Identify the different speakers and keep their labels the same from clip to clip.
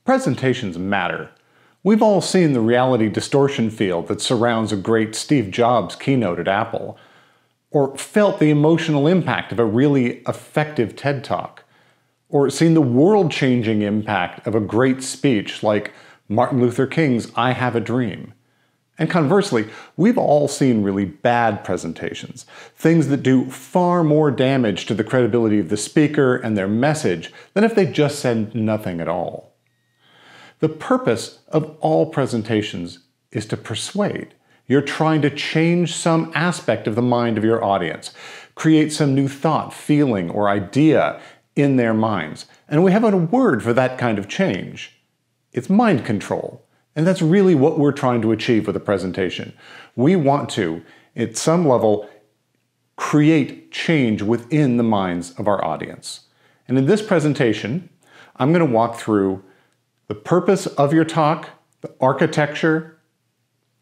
Speaker 1: Presentations matter. We've all seen the reality distortion field that surrounds a great Steve Jobs keynote at Apple, or felt the emotional impact of a really effective TED Talk, or seen the world-changing impact of a great speech like Martin Luther King's I Have a Dream. And conversely, we've all seen really bad presentations, things that do far more damage to the credibility of the speaker and their message than if they just said nothing at all. The purpose of all presentations is to persuade. You're trying to change some aspect of the mind of your audience, create some new thought, feeling, or idea in their minds. And we have a word for that kind of change. It's mind control. And that's really what we're trying to achieve with a presentation. We want to, at some level, create change within the minds of our audience. And in this presentation, I'm going to walk through the purpose of your talk, the architecture,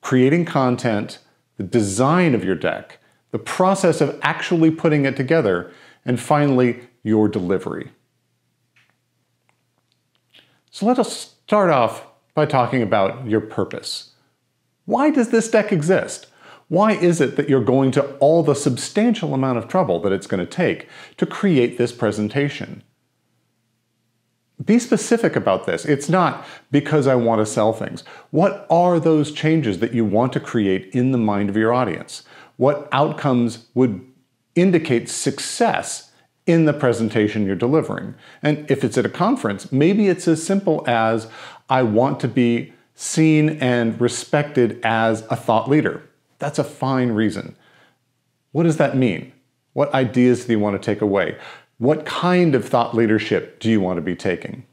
Speaker 1: creating content, the design of your deck, the process of actually putting it together, and finally, your delivery. So let us start off by talking about your purpose. Why does this deck exist? Why is it that you're going to all the substantial amount of trouble that it's going to take to create this presentation? Be specific about this. It's not because I want to sell things. What are those changes that you want to create in the mind of your audience? What outcomes would indicate success in the presentation you're delivering? And if it's at a conference, maybe it's as simple as I want to be seen and respected as a thought leader. That's a fine reason. What does that mean? What ideas do you want to take away? What kind of thought leadership do you want to be taking?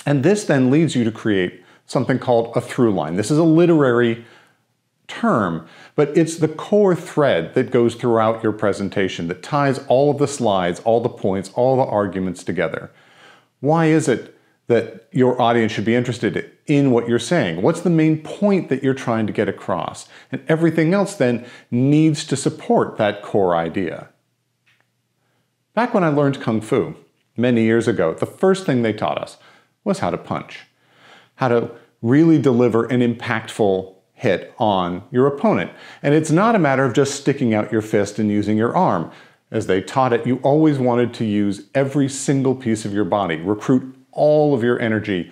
Speaker 1: And this then leads you to create something called a through line. This is a literary term, but it's the core thread that goes throughout your presentation that ties all of the slides, all the points, all the arguments together. Why is it that your audience should be interested in what you're saying? What's the main point that you're trying to get across? And everything else then needs to support that core idea. Back when I learned Kung Fu many years ago, the first thing they taught us was how to punch, how to really deliver an impactful hit on your opponent. And it's not a matter of just sticking out your fist and using your arm. As they taught it, you always wanted to use every single piece of your body, recruit all of your energy,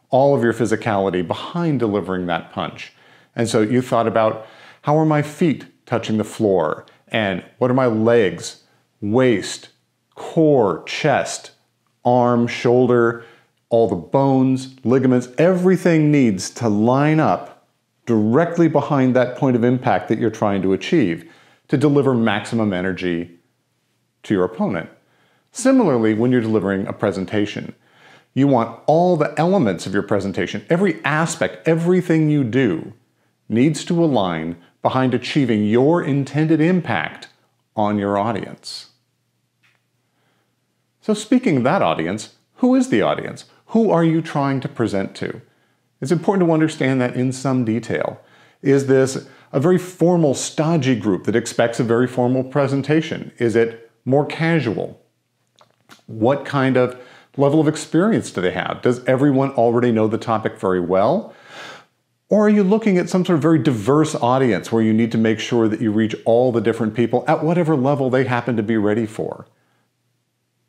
Speaker 1: all of your physicality behind delivering that punch. And so you thought about, how are my feet touching the floor? And what are my legs, waist, core, chest, arm, shoulder, all the bones, ligaments, everything needs to line up directly behind that point of impact that you're trying to achieve to deliver maximum energy to your opponent. Similarly, when you're delivering a presentation, you want all the elements of your presentation, every aspect, everything you do needs to align behind achieving your intended impact on your audience. So speaking of that audience, who is the audience? Who are you trying to present to? It's important to understand that in some detail. Is this a very formal, stodgy group that expects a very formal presentation? Is it more casual? What kind of level of experience do they have? Does everyone already know the topic very well? Or are you looking at some sort of very diverse audience where you need to make sure that you reach all the different people at whatever level they happen to be ready for?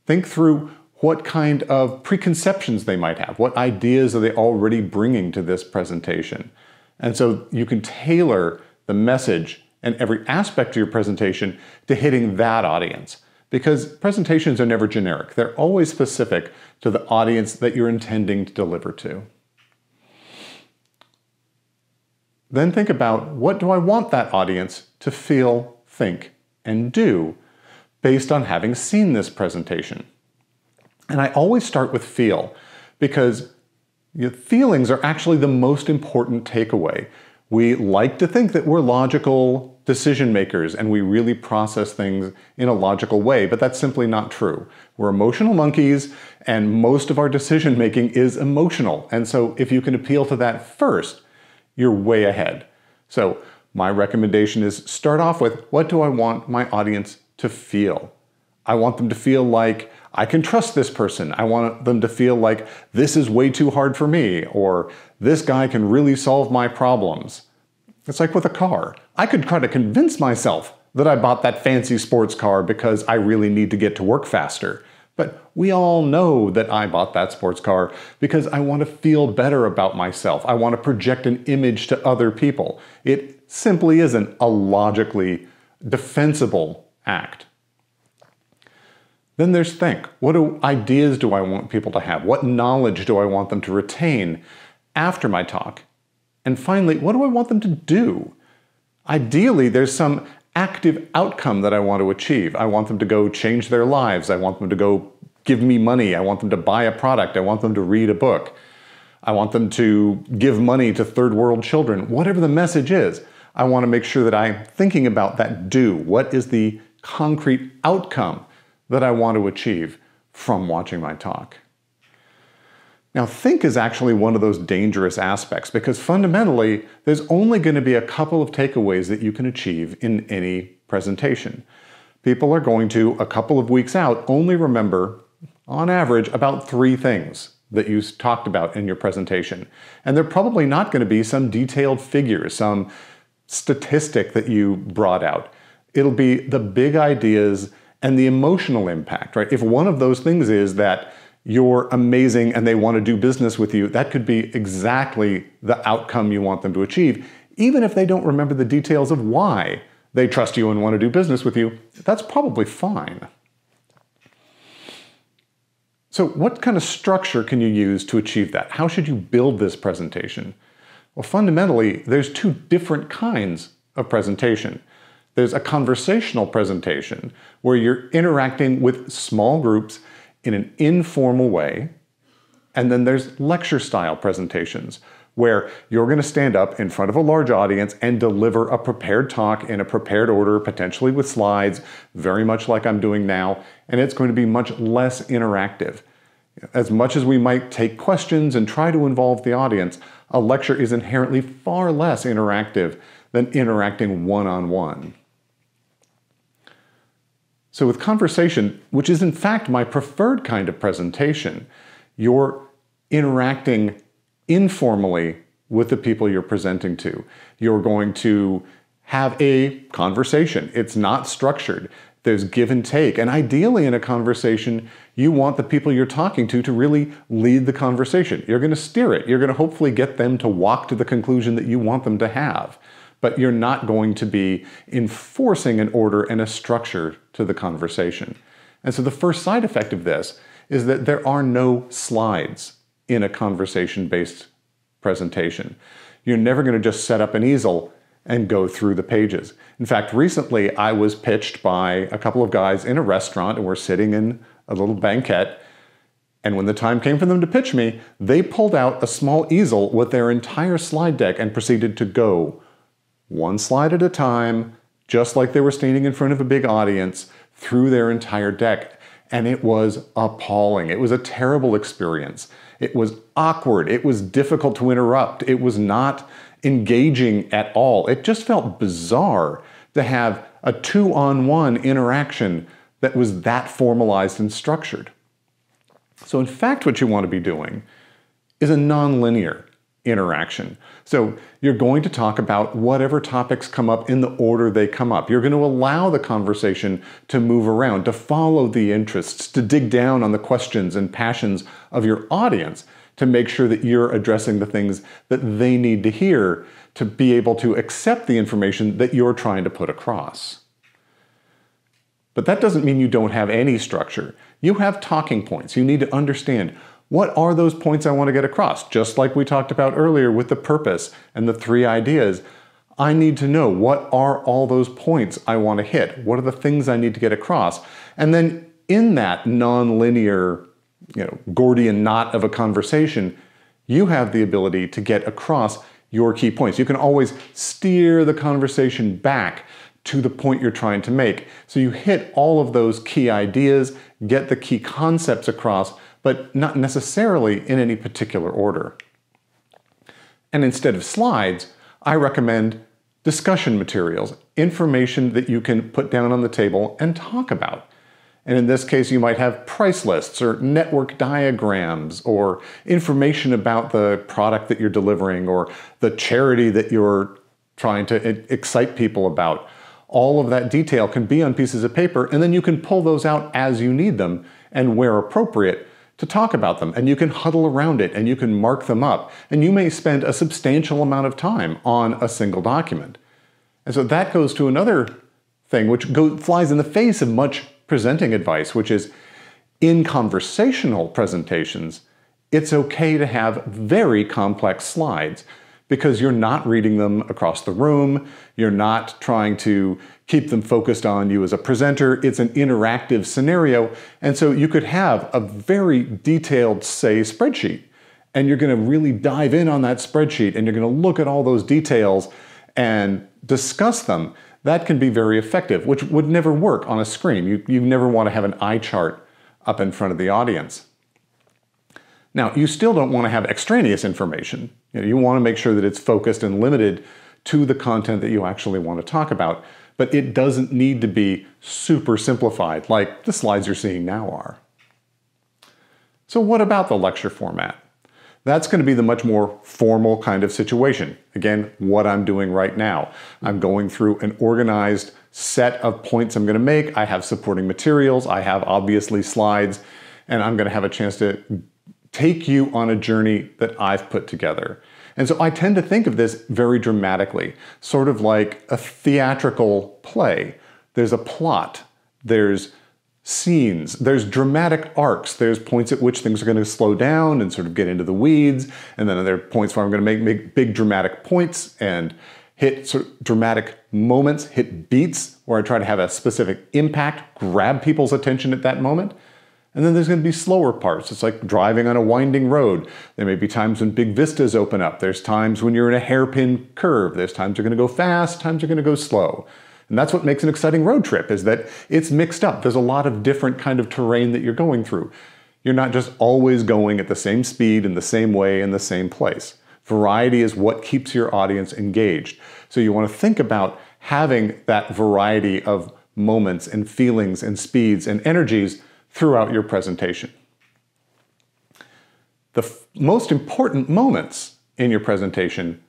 Speaker 1: Think through what kind of preconceptions they might have. What ideas are they already bringing to this presentation? And so you can tailor the message and every aspect of your presentation to hitting that audience. Because presentations are never generic. They're always specific to the audience that you're intending to deliver to. Then think about, what do I want that audience to feel, think, and do based on having seen this presentation? And I always start with feel, because your feelings are actually the most important takeaway. We like to think that we're logical decision makers and we really process things in a logical way, but that's simply not true. We're emotional monkeys, and most of our decision making is emotional. And so if you can appeal to that first, you're way ahead. So my recommendation is start off with, what do I want my audience to feel? I want them to feel like I can trust this person. I want them to feel like this is way too hard for me, or this guy can really solve my problems. It's like with a car. I could try to convince myself that I bought that fancy sports car because I really need to get to work faster. But we all know that I bought that sports car because I want to feel better about myself. I want to project an image to other people. It simply isn't a logically defensible act. Then there's think. What ideas do I want people to have? What knowledge do I want them to retain after my talk? And finally, what do I want them to do? Ideally, there's some active outcome that I want to achieve. I want them to go change their lives. I want them to go give me money. I want them to buy a product. I want them to read a book. I want them to give money to third world children. Whatever the message is, I want to make sure that I'm thinking about that do. What is the concrete outcome that I want to achieve from watching my talk? Now, think is actually one of those dangerous aspects because fundamentally, there's only going to be a couple of takeaways that you can achieve in any presentation. People are going to, a couple of weeks out, only remember, on average, about 3 things that you talked about in your presentation. And they're probably not going to be some detailed figure, some statistic that you brought out. It'll be the big ideas and the emotional impact, right? If one of those things is that you're amazing and they want to do business with you, that could be exactly the outcome you want them to achieve. Even if they don't remember the details of why they trust you and want to do business with you, that's probably fine. So what kind of structure can you use to achieve that? How should you build this presentation? Well, fundamentally, there's 2 different kinds of presentation. There's a conversational presentation where you're interacting with small groups in an informal way. And then there's lecture-style presentations where you're going to stand up in front of a large audience and deliver a prepared talk in a prepared order, potentially with slides, very much like I'm doing now, and it's going to be much less interactive. As much as we might take questions and try to involve the audience, a lecture is inherently far less interactive than interacting one-on-one. So with conversation, which is in fact my preferred kind of presentation, you're interacting informally with the people you're presenting to. You're going to have a conversation. It's not structured. There's give and take. And ideally in a conversation, you want the people you're talking to really lead the conversation. You're going to steer it. You're going to hopefully get them to walk to the conclusion that you want them to have. But you're not going to be enforcing an order and a structure to the conversation. And so the first side effect of this is that there are no slides in a conversation-based presentation. You're never going to just set up an easel and go through the pages. In fact, recently I was pitched by a couple of guys in a restaurant, and we're sitting in a little banquette. And when the time came for them to pitch me, they pulled out a small easel with their entire slide deck and proceeded to go one slide at a time, just like they were standing in front of a big audience, through their entire deck. And it was appalling. It was a terrible experience. It was awkward. It was difficult to interrupt. It was not engaging at all. It just felt bizarre to have a 2-on-1 interaction that was that formalized and structured. So in fact, what you want to be doing is a nonlinear interaction. So you're going to talk about whatever topics come up in the order they come up. You're going to allow the conversation to move around, to follow the interests, to dig down on the questions and passions of your audience to make sure that you're addressing the things that they need to hear to be able to accept the information that you're trying to put across. But that doesn't mean you don't have any structure. You have talking points. You need to understand, what are those points I want to get across? Just like we talked about earlier with the purpose and the 3 ideas, I need to know what are all those points I want to hit? What are the things I need to get across? And then in that nonlinear, Gordian knot of a conversation, you have the ability to get across your key points. You can always steer the conversation back to the point you're trying to make. So you hit all of those key ideas, get the key concepts across, but not necessarily in any particular order. And instead of slides, I recommend discussion materials, information that you can put down on the table and talk about. And in this case, you might have price lists or network diagrams or information about the product that you're delivering or the charity that you're trying to excite people about. All of that detail can be on pieces of paper, and then you can pull those out as you need them and where appropriate to talk about them. And you can huddle around it and you can mark them up. And you may spend a substantial amount of time on a single document. And so that goes to another thing which flies in the face of much presenting advice, which is in conversational presentations, it's okay to have very complex slides because you're not reading them across the room. You're not trying to keep them focused on you as a presenter. It's an interactive scenario. And so you could have a very detailed, say, spreadsheet, and you're going to really dive in on that spreadsheet and you're going to look at all those details and discuss them. That can be very effective, which would never work on a screen. You never want to have an eye chart up in front of the audience. Now, you still don't want to have extraneous information. You want to make sure that it's focused and limited to the content that you actually want to talk about, but it doesn't need to be super simplified like the slides you're seeing now are. So what about the lecture format? That's going to be the much more formal kind of situation. Again, what I'm doing right now. I'm going through an organized set of points I'm going to make. I have supporting materials. I have obviously slides, and I'm going to have a chance to take you on a journey that I've put together. And so I tend to think of this very dramatically, sort of like a theatrical play. There's a plot, there's scenes, there's dramatic arcs, there's points at which things are going to slow down and sort of get into the weeds, and then there are points where I'm going to make big dramatic points and hit sort of dramatic moments, hit beats where I try to have a specific impact, grab people's attention at that moment. And then there's going to be slower parts. It's like driving on a winding road. There may be times when big vistas open up. There's times when you're in a hairpin curve. There's times you're going to go fast, times you're going to go slow. And that's what makes an exciting road trip, is that it's mixed up. There's a lot of different kind of terrain that you're going through. You're not just always going at the same speed in the same way in the same place. Variety is what keeps your audience engaged. So you want to think about having that variety of moments and feelings and speeds and energies throughout your presentation. The most important moments in your presentation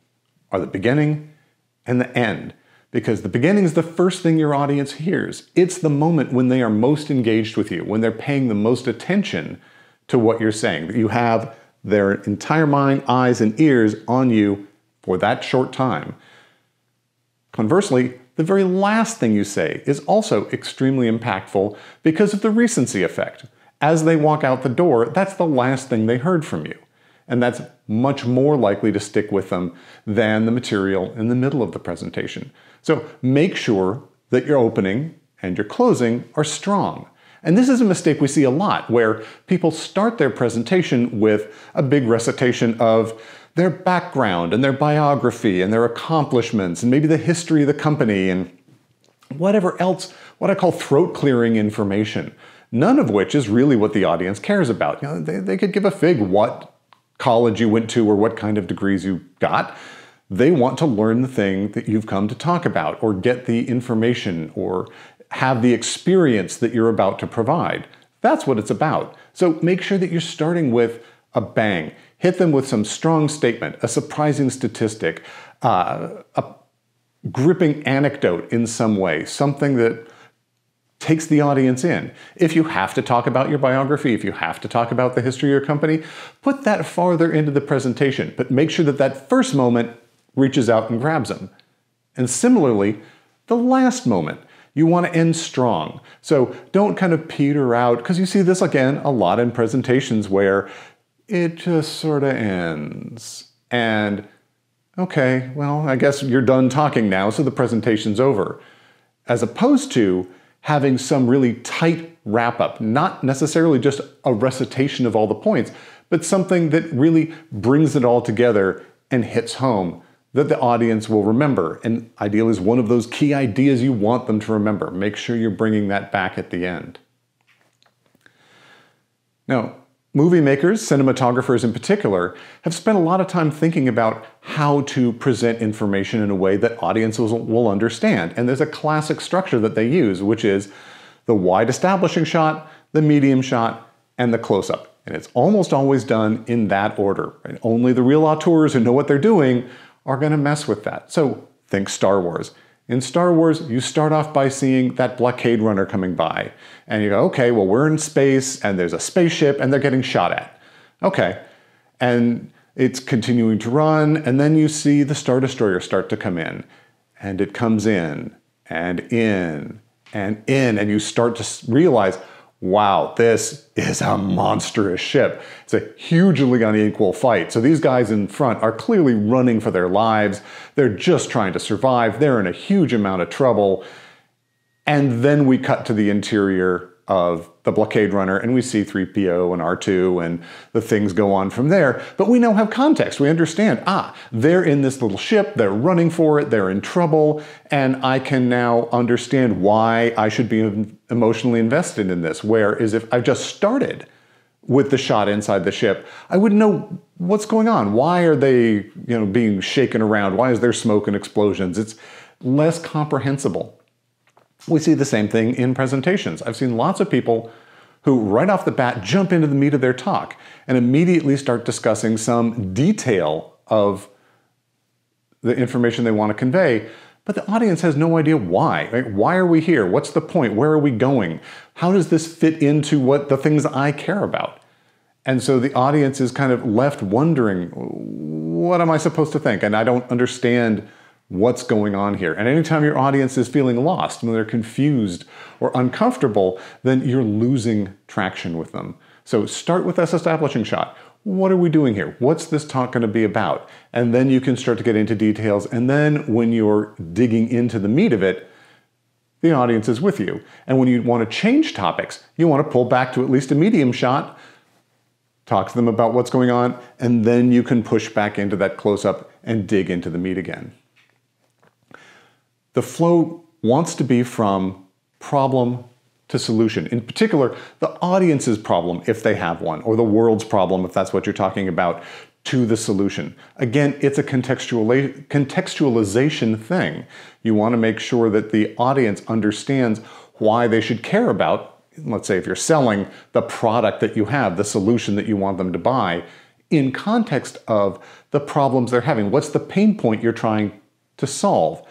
Speaker 1: are the beginning and the end, because the beginning is the first thing your audience hears. It's the moment when they are most engaged with you, when they're paying the most attention to what you're saying, that you have their entire mind, eyes, and ears on you for that short time. Conversely, the very last thing you say is also extremely impactful because of the recency effect. As they walk out the door, that's the last thing they heard from you. And that's much more likely to stick with them than the material in the middle of the presentation. So make sure that your opening and your closing are strong. And this is a mistake we see a lot, where people start their presentation with a big recitation of their background and their biography and their accomplishments and maybe the history of the company and whatever else, what I call throat-clearing information, none of which is really what the audience cares about. They could give a fig what college you went to or what kind of degrees you got. They want to learn the thing that you've come to talk about, or get the information, or have the experience that you're about to provide. That's what it's about. So make sure that you're starting with a bang. Hit them with some strong statement, a surprising statistic, a gripping anecdote in some way, something that takes the audience in. If you have to talk about your biography, if you have to talk about the history of your company, put that farther into the presentation, but make sure that that first moment reaches out and grabs them. And similarly, the last moment, you want to end strong. So don't kind of peter out, because you see this again a lot in presentations where it just sort of ends. And okay, well, I guess you're done talking now, so the presentation's over. As opposed to having some really tight wrap-up, not necessarily just a recitation of all the points, but something that really brings it all together and hits home, that the audience will remember. And ideally is one of those key ideas you want them to remember. Make sure you're bringing that back at the end. Now, movie makers, cinematographers in particular, have spent a lot of time thinking about how to present information in a way that audiences will understand. And there's a classic structure that they use, which is the wide establishing shot, the medium shot, and the close-up. And it's almost always done in that order. Right? Only the real auteurs who know what they're doing are going to mess with that. So think Star Wars. In Star Wars, you start off by seeing that blockade runner coming by. And you go, okay, well, we're in space, and there's a spaceship, and they're getting shot at. Okay. And it's continuing to run, and then you see the Star Destroyer start to come in. And it comes in, and in, and in, and you start to realize, wow, this is a monstrous ship. It's a hugely unequal fight. So these guys in front are clearly running for their lives. They're just trying to survive. They're in a huge amount of trouble. And then we cut to the interior of the blockade runner and we see 3PO and R2 and the things go on from there. But we now have context. We understand, they're in this little ship, they're running for it, they're in trouble, and I can now understand why I should be emotionally invested in this. Whereas if I just started with the shot inside the ship, I wouldn't know what's going on. Why are they, being shaken around? Why is there smoke and explosions? It's less comprehensible. We see the same thing in presentations. I've seen lots of people who right off the bat jump into the meat of their talk and immediately start discussing some detail of the information they want to convey, but the audience has no idea why. Right? Why are we here? What's the point? Where are we going? How does this fit into what the things I care about? And so the audience is kind of left wondering, what am I supposed to think? And I don't understand what's going on here. And anytime your audience is feeling lost, when they're confused or uncomfortable, then you're losing traction with them. So start with this establishing shot. What are we doing here? What's this talk going to be about? And then you can start to get into details. And then when you're digging into the meat of it, the audience is with you. And when you want to change topics, you want to pull back to at least a medium shot, talk to them about what's going on, and then you can push back into that close-up and dig into the meat again. The flow wants to be from problem to solution. In particular, the audience's problem, if they have one, or the world's problem, if that's what you're talking about, to the solution. Again, it's a contextualization thing. You want to make sure that the audience understands why they should care about, let's say if you're selling the product that you have, the solution that you want them to buy, in context of the problems they're having. What's the pain point you're trying to solve?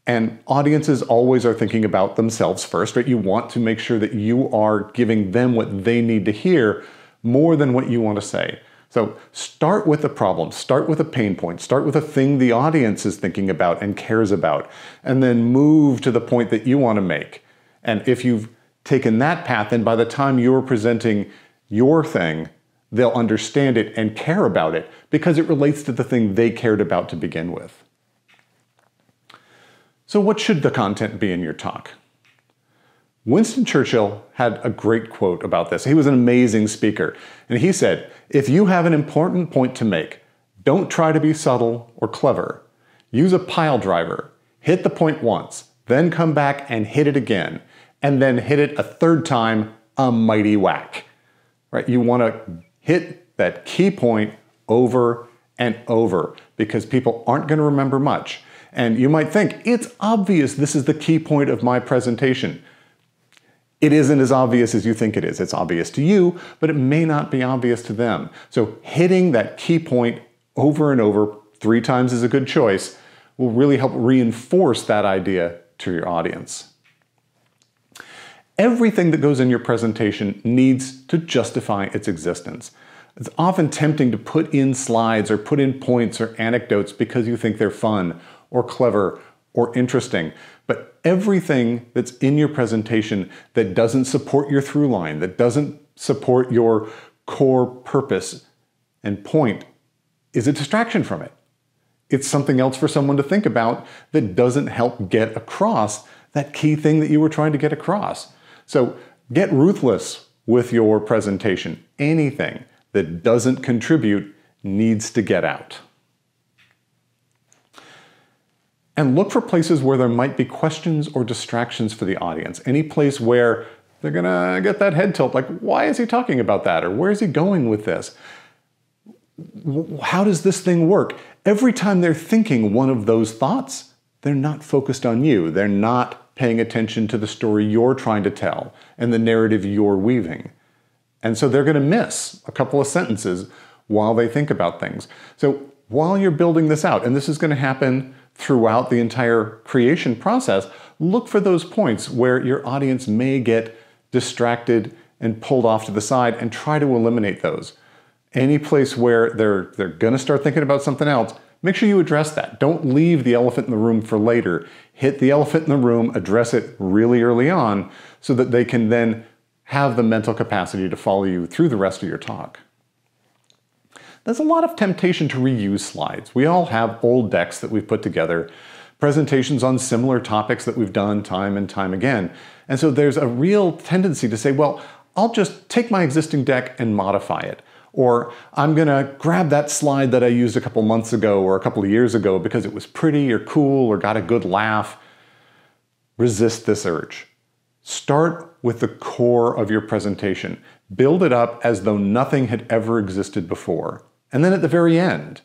Speaker 1: And audiences always are thinking about themselves first, right? You want to make sure that you are giving them what they need to hear more than what you want to say. So start with the problem, start with a pain point, start with a thing the audience is thinking about and cares about, and then move to the point that you want to make. And if you've taken that path, then by the time you're presenting your thing, they'll understand it and care about it because it relates to the thing they cared about to begin with. So what should the content be in your talk? Winston Churchill had a great quote about this. He was an amazing speaker. And he said, if you have an important point to make, don't try to be subtle or clever. Use a pile driver. Hit the point once, then come back and hit it again. And then hit it a third time, a mighty whack. Right? You want to hit that key point over and over because people aren't going to remember much. And you might think, it's obvious this is the key point of my presentation. It isn't as obvious as you think it is. It's obvious to you, but it may not be obvious to them. So hitting that key point over and over, 3 times is a good choice, will really help reinforce that idea to your audience. Everything that goes in your presentation needs to justify its existence. It's often tempting to put in slides or put in points or anecdotes because you think they're fun or clever or interesting. But everything that's in your presentation that doesn't support your through line, that doesn't support your core purpose and point, is a distraction from it. It's something else for someone to think about that doesn't help get across that key thing that you were trying to get across. So get ruthless with your presentation. Anything that doesn't contribute needs to get out. And look for places where there might be questions or distractions for the audience. Any place where they're gonna get that head tilt, like, why is he talking about that? Or where is he going with this? How does this thing work? Every time they're thinking one of those thoughts, they're not focused on you. They're not paying attention to the story you're trying to tell and the narrative you're weaving. And so they're going to miss a couple of sentences while they think about things. So while you're building this out, and this is going to happen throughout the entire creation process, look for those points where your audience may get distracted and pulled off to the side, and try to eliminate those. Any place where they're going to start thinking about something else, make sure you address that. Don't leave the elephant in the room for later. Hit the elephant in the room, address it really early on, so that they can then have the mental capacity to follow you through the rest of your talk. There's a lot of temptation to reuse slides. We all have old decks that we've put together, presentations on similar topics that we've done time and time again. And so there's a real tendency to say, well, I'll just take my existing deck and modify it. Or I'm going to grab that slide that I used a couple months ago or a couple of years ago because it was pretty or cool or got a good laugh. Resist this urge. Start with the core of your presentation. Build it up as though nothing had ever existed before. And then at the very end,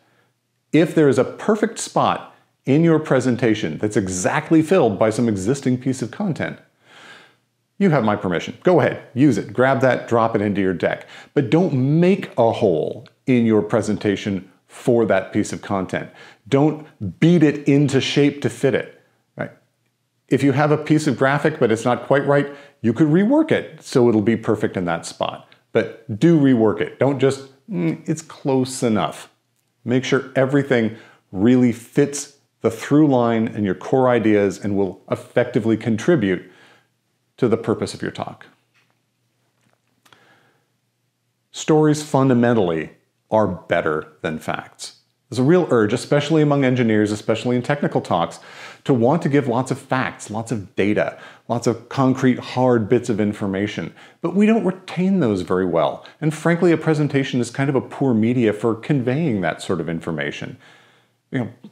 Speaker 1: if there is a perfect spot in your presentation that's exactly filled by some existing piece of content, you have my permission. Go ahead, use it, grab that, drop it into your deck. But don't make a hole in your presentation for that piece of content. Don't beat it into shape to fit it. Right? If you have a piece of graphic but it's not quite right, you could rework it so it'll be perfect in that spot. But do rework it. Don't just, it's close enough. Make sure everything really fits the through line and your core ideas and will effectively contribute to the purpose of your talk. Stories fundamentally are better than facts. There's a real urge, especially among engineers, especially in technical talks, to want to give lots of facts, lots of data, lots of concrete, hard bits of information. But we don't retain those very well. And frankly, a presentation is kind of a poor media for conveying that sort of information.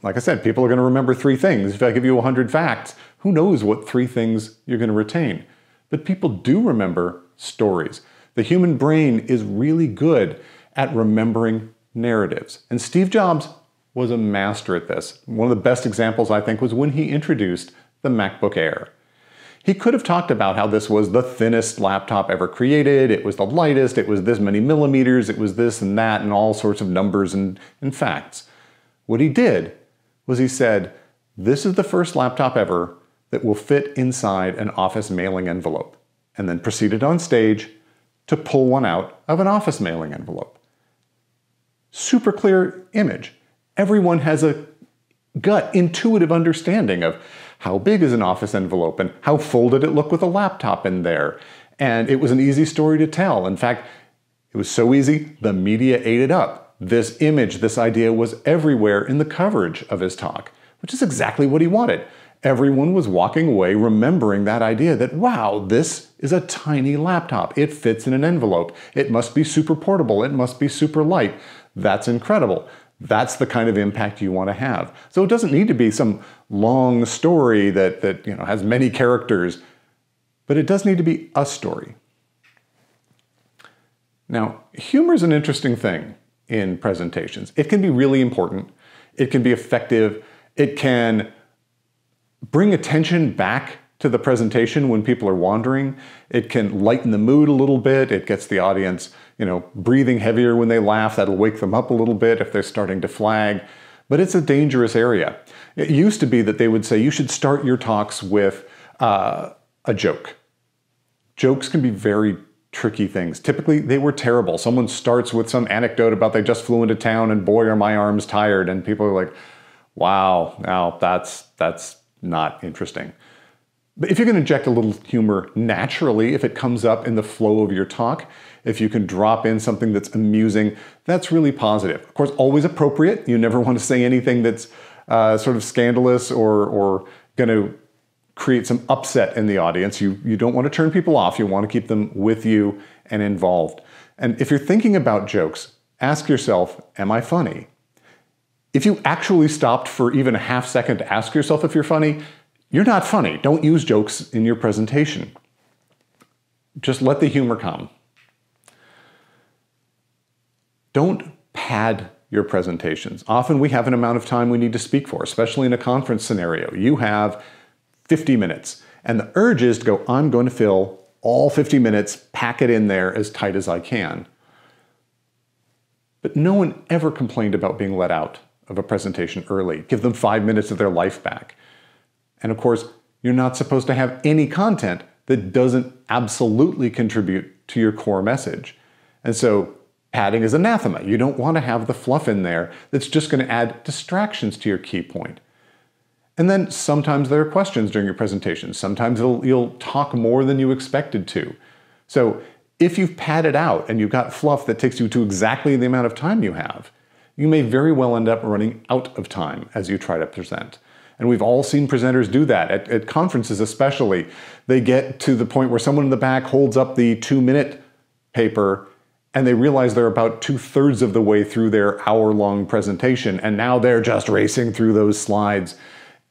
Speaker 1: Like I said, people are going to remember 3 things. If I give you 100 facts, who knows what 3 things you're going to retain? But people do remember stories. The human brain is really good at remembering narratives. And Steve Jobs was a master at this. One of the best examples, I think, was when he introduced the MacBook Air. He could have talked about how this was the thinnest laptop ever created, it was the lightest, it was this many millimeters, it was this and that, and all sorts of numbers and facts. What he did was he said, this is the first laptop ever that will fit inside an office mailing envelope, and then proceeded on stage to pull one out of an office mailing envelope. Super clear image. Everyone has a gut, intuitive understanding of how big is an office envelope and how full did it look with a laptop in there. And it was an easy story to tell. In fact, it was so easy, the media ate it up. This image, this idea was everywhere in the coverage of his talk, which is exactly what he wanted. Everyone was walking away remembering that idea that, wow, this is a tiny laptop. It fits in an envelope. It must be super portable. It must be super light. That's incredible. That's the kind of impact you want to have. So it doesn't need to be some long story that has many characters, but it does need to be a story. Now, humor is an interesting thing in presentations. It can be really important. It can be effective. It can bring attention back to the presentation when people are wandering. It can lighten the mood a little bit. It gets the audience, breathing heavier when they laugh. That'll wake them up a little bit if they're starting to flag. But it's a dangerous area. It used to be that they would say you should start your talks with a joke. Jokes can be very tricky things. Typically, they were terrible. Someone starts with some anecdote about they just flew into town and boy, are my arms tired. And people are like, wow, now that's not interesting. But if you can inject a little humor naturally, if it comes up in the flow of your talk, if you can drop in something that's amusing, that's really positive. Of course, always appropriate. You never want to say anything that's sort of scandalous or going to create some upset in the audience. You don't want to turn people off. You want to keep them with you and involved. And if you're thinking about jokes, ask yourself, am I funny? If you actually stopped for even a half second to ask yourself if you're funny, you're not funny. Don't use jokes in your presentation. Just let the humor come. Don't pad your presentations. Often we have an amount of time we need to speak for, especially in a conference scenario. You have 50 minutes, And the urge is to go, I'm going to fill all 50 minutes, pack it in there as tight as I can. But no one ever complained about being let out of a presentation early. Give them 5 minutes of their life back. And of course, you're not supposed to have any content that doesn't absolutely contribute to your core message. And so padding is anathema. You don't want to have the fluff in there that's just going to add distractions to your key point. And then sometimes there are questions during your presentation. Sometimes you'll talk more than you expected to. So if you've padded out and you've got fluff that takes you to exactly the amount of time you have, you may very well end up running out of time as you try to present. And we've all seen presenters do that. At conferences especially, they get to the point where someone in the back holds up the 2-minute paper and they realize they're about 2/3 of the way through their hour-long presentation, and now they're just racing through those slides.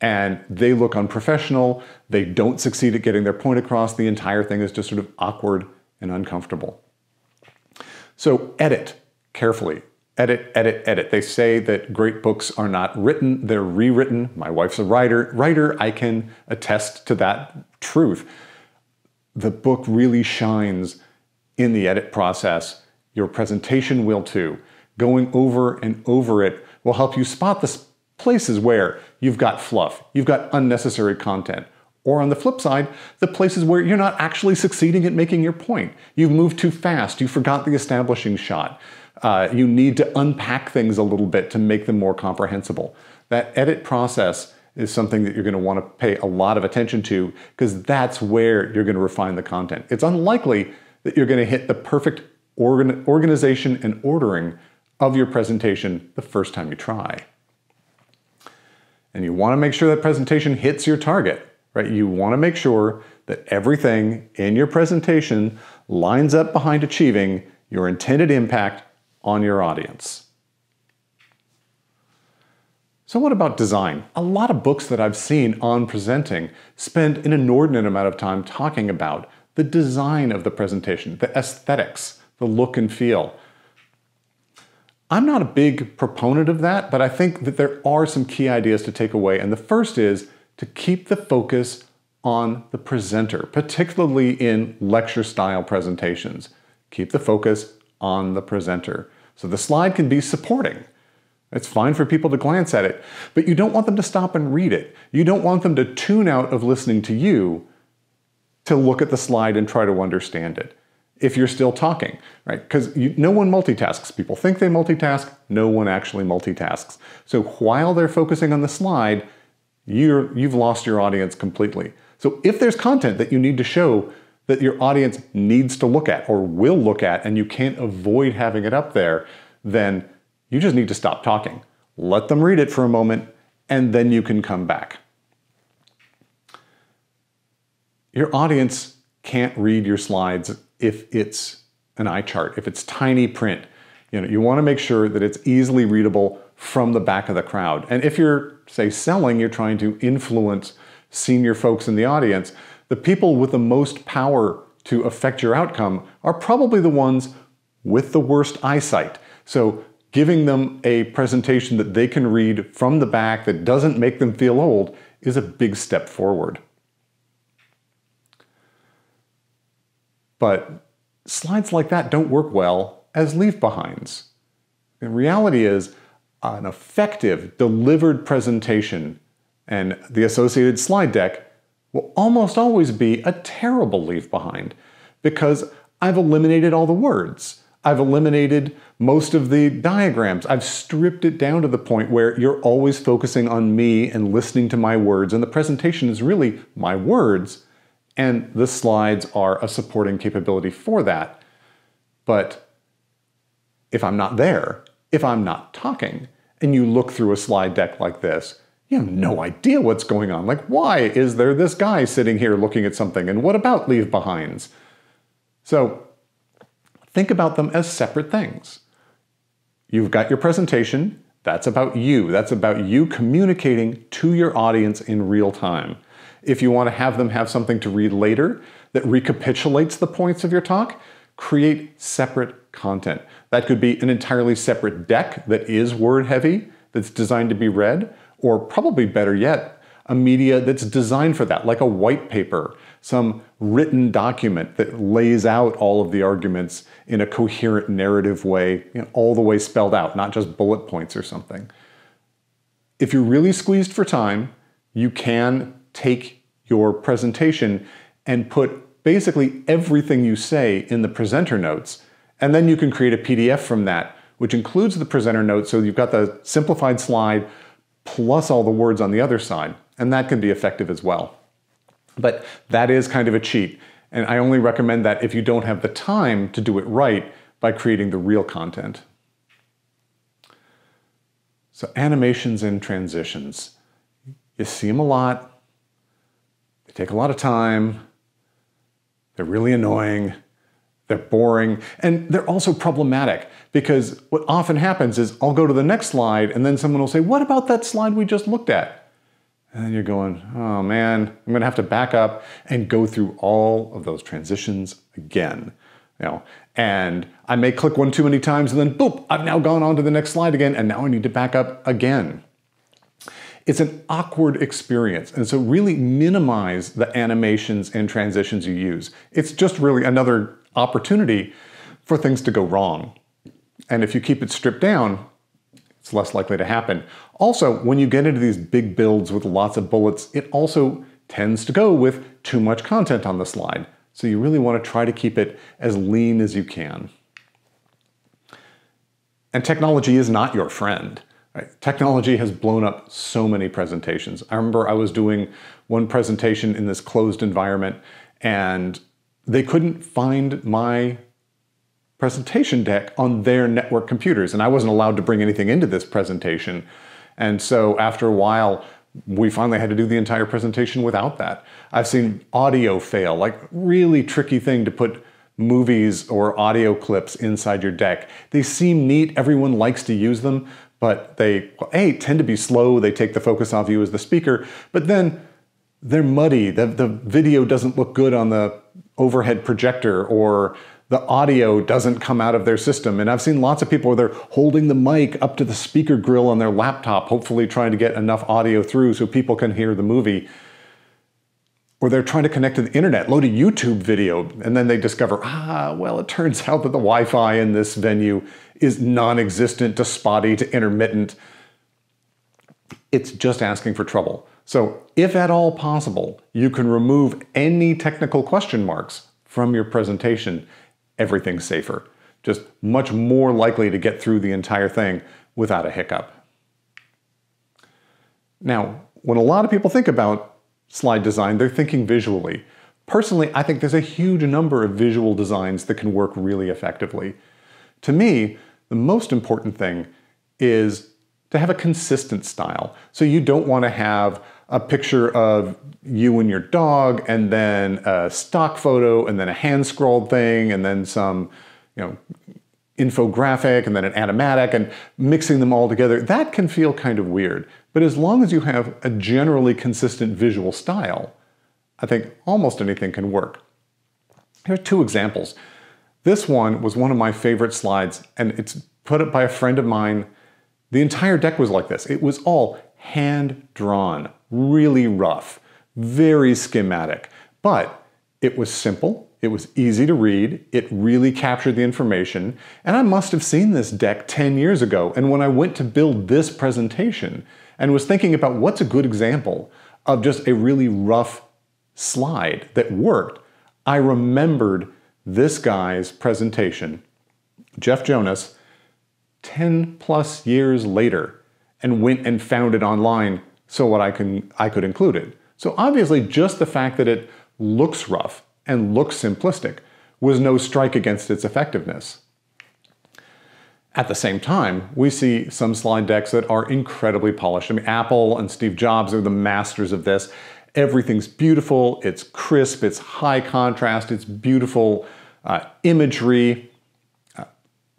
Speaker 1: And they look unprofessional, they don't succeed at getting their point across, the entire thing is just sort of awkward and uncomfortable. So edit carefully. Edit, edit, edit. They say that great books are not written, they're rewritten. My wife's a writer, I can attest to that truth. The book really shines in the edit process. Your presentation will too. Going over and over it will help you spot the places where you've got fluff, you've got unnecessary content. Or on the flip side, the places where you're not actually succeeding at making your point. You've moved too fast, you forgot the establishing shot. You need to unpack things a little bit to make them more comprehensible. That edit process is something that you're going to want to pay a lot of attention to, because that's where you're going to refine the content. It's unlikely that you're going to hit the perfect organization and ordering of your presentation the first time you try. And you want to make sure that presentation hits your target, right? You want to make sure that everything in your presentation lines up behind achieving your intended impact on your audience. So what about design? A lot of books that I've seen on presenting spend an inordinate amount of time talking about the design of the presentation, the aesthetics, the look and feel. I'm not a big proponent of that, but I think that there are some key ideas to take away. And the first is to keep the focus on the presenter, particularly in lecture-style presentations. Keep the focus on the presenter. So the slide can be supporting. It's fine for people to glance at it, but you don't want them to stop and read it. You don't want them to tune out of listening to you to look at the slide and try to understand it if you're still talking, right? Because no one multitasks. People think they multitask, no one actually multitasks. So while they're focusing on the slide, you've lost your audience completely. So if there's content that you need to show that your audience needs to look at or will look at, and you can't avoid having it up there, then you just need to stop talking. Let them read it for a moment, and then you can come back. Your audience can't read your slides if it's an eye chart, if it's tiny print. You want to make sure that it's easily readable from the back of the crowd. And if you're, say, selling, you're trying to influence senior folks in the audience, the people with the most power to affect your outcome are probably the ones with the worst eyesight. So giving them a presentation that they can read from the back that doesn't make them feel old is a big step forward. But slides like that don't work well as leave-behinds. The reality is an effective, delivered presentation and the associated slide deck will almost always be a terrible leave-behind, because I've eliminated all the words. I've eliminated most of the diagrams. I've stripped it down to the point where you're always focusing on me and listening to my words, and the presentation is really my words, and the slides are a supporting capability for that. But if I'm not there, if I'm not talking, and you look through a slide deck like this, you have no idea what's going on. Like, why is there this guy sitting here looking at something? And what about leave-behinds? So think about them as separate things. You've got your presentation. That's about you. That's about you communicating to your audience in real time. If you want to have them have something to read later that recapitulates the points of your talk, create separate content. That could be an entirely separate deck that is word-heavy, that's designed to be read, or probably better yet, a media that's designed for that, like a white paper, some written document that lays out all of the arguments in a coherent narrative way, all the way spelled out, not just bullet points or something. If you're really squeezed for time, you can take your presentation and put basically everything you say in the presenter notes, and then you can create a PDF from that, which includes the presenter notes, so you've got the simplified slide plus all the words on the other side, and that can be effective as well. But that is kind of a cheat, and I only recommend that if you don't have the time to do it right by creating the real content. So animations and transitions. You see them a lot. They take a lot of time. They're really annoying. They're boring, and they're also problematic because what often happens is I'll go to the next slide and then someone will say, what about that slide we just looked at? And then you're going, oh man, I'm gonna have to back up and go through all of those transitions again. And I may click one too many times and then boop, I've now gone on to the next slide again and now I need to back up again. It's an awkward experience, and so really minimize the animations and transitions you use. It's just really another opportunity for things to go wrong. And if you keep it stripped down, it's less likely to happen. Also, when you get into these big builds with lots of bullets, it also tends to go with too much content on the slide. So you really want to try to keep it as lean as you can. And technology is not your friend. Right? Technology has blown up so many presentations. I remember I was doing one presentation in this closed environment and they couldn't find my presentation deck on their network computers, and I wasn't allowed to bring anything into this presentation. And so after a while, we finally had to do the entire presentation without that. I've seen audio fail, like really tricky thing to put movies or audio clips inside your deck. They seem neat, everyone likes to use them, but they, A, tend to be slow, they take the focus off you as the speaker, but then they're muddy, the video doesn't look good on the overhead projector, or the audio doesn't come out of their system. And I've seen lots of people where they're holding the mic up to the speaker grill on their laptop, hopefully trying to get enough audio through so people can hear the movie. Or they're trying to connect to the internet, load a YouTube video, and then they discover, well, it turns out that the Wi-Fi in this venue is non-existent to spotty to intermittent. It's just asking for trouble. So if at all possible, you can remove any technical question marks from your presentation, everything's safer. Just much more likely to get through the entire thing without a hiccup. Now, when a lot of people think about slide design, they're thinking visually. Personally, I think there's a huge number of visual designs that can work really effectively. To me, the most important thing is to have a consistent style. So you don't want to have a picture of you and your dog, and then a stock photo, and then a hand-scrolled thing, and then some, infographic, and then an animatic, and mixing them all together. That can feel kind of weird. But as long as you have a generally consistent visual style, I think almost anything can work. Here are two examples. This one was one of my favorite slides, and it's put up by a friend of mine. The entire deck was like this. It was all hand-drawn, really rough, very schematic, but it was simple, it was easy to read, it really captured the information, and I must have seen this deck 10 years ago, and when I went to build this presentation and was thinking about what's a good example of just a really rough slide that worked, I remembered this guy's presentation, Jeff Jonas, 10 plus years later, and went and found it online so I could include it. So obviously just the fact that it looks rough and looks simplistic was no strike against its effectiveness. At the same time, we see some slide decks that are incredibly polished. I mean, Apple and Steve Jobs are the masters of this. Everything's beautiful, it's crisp, it's high contrast, it's beautiful imagery,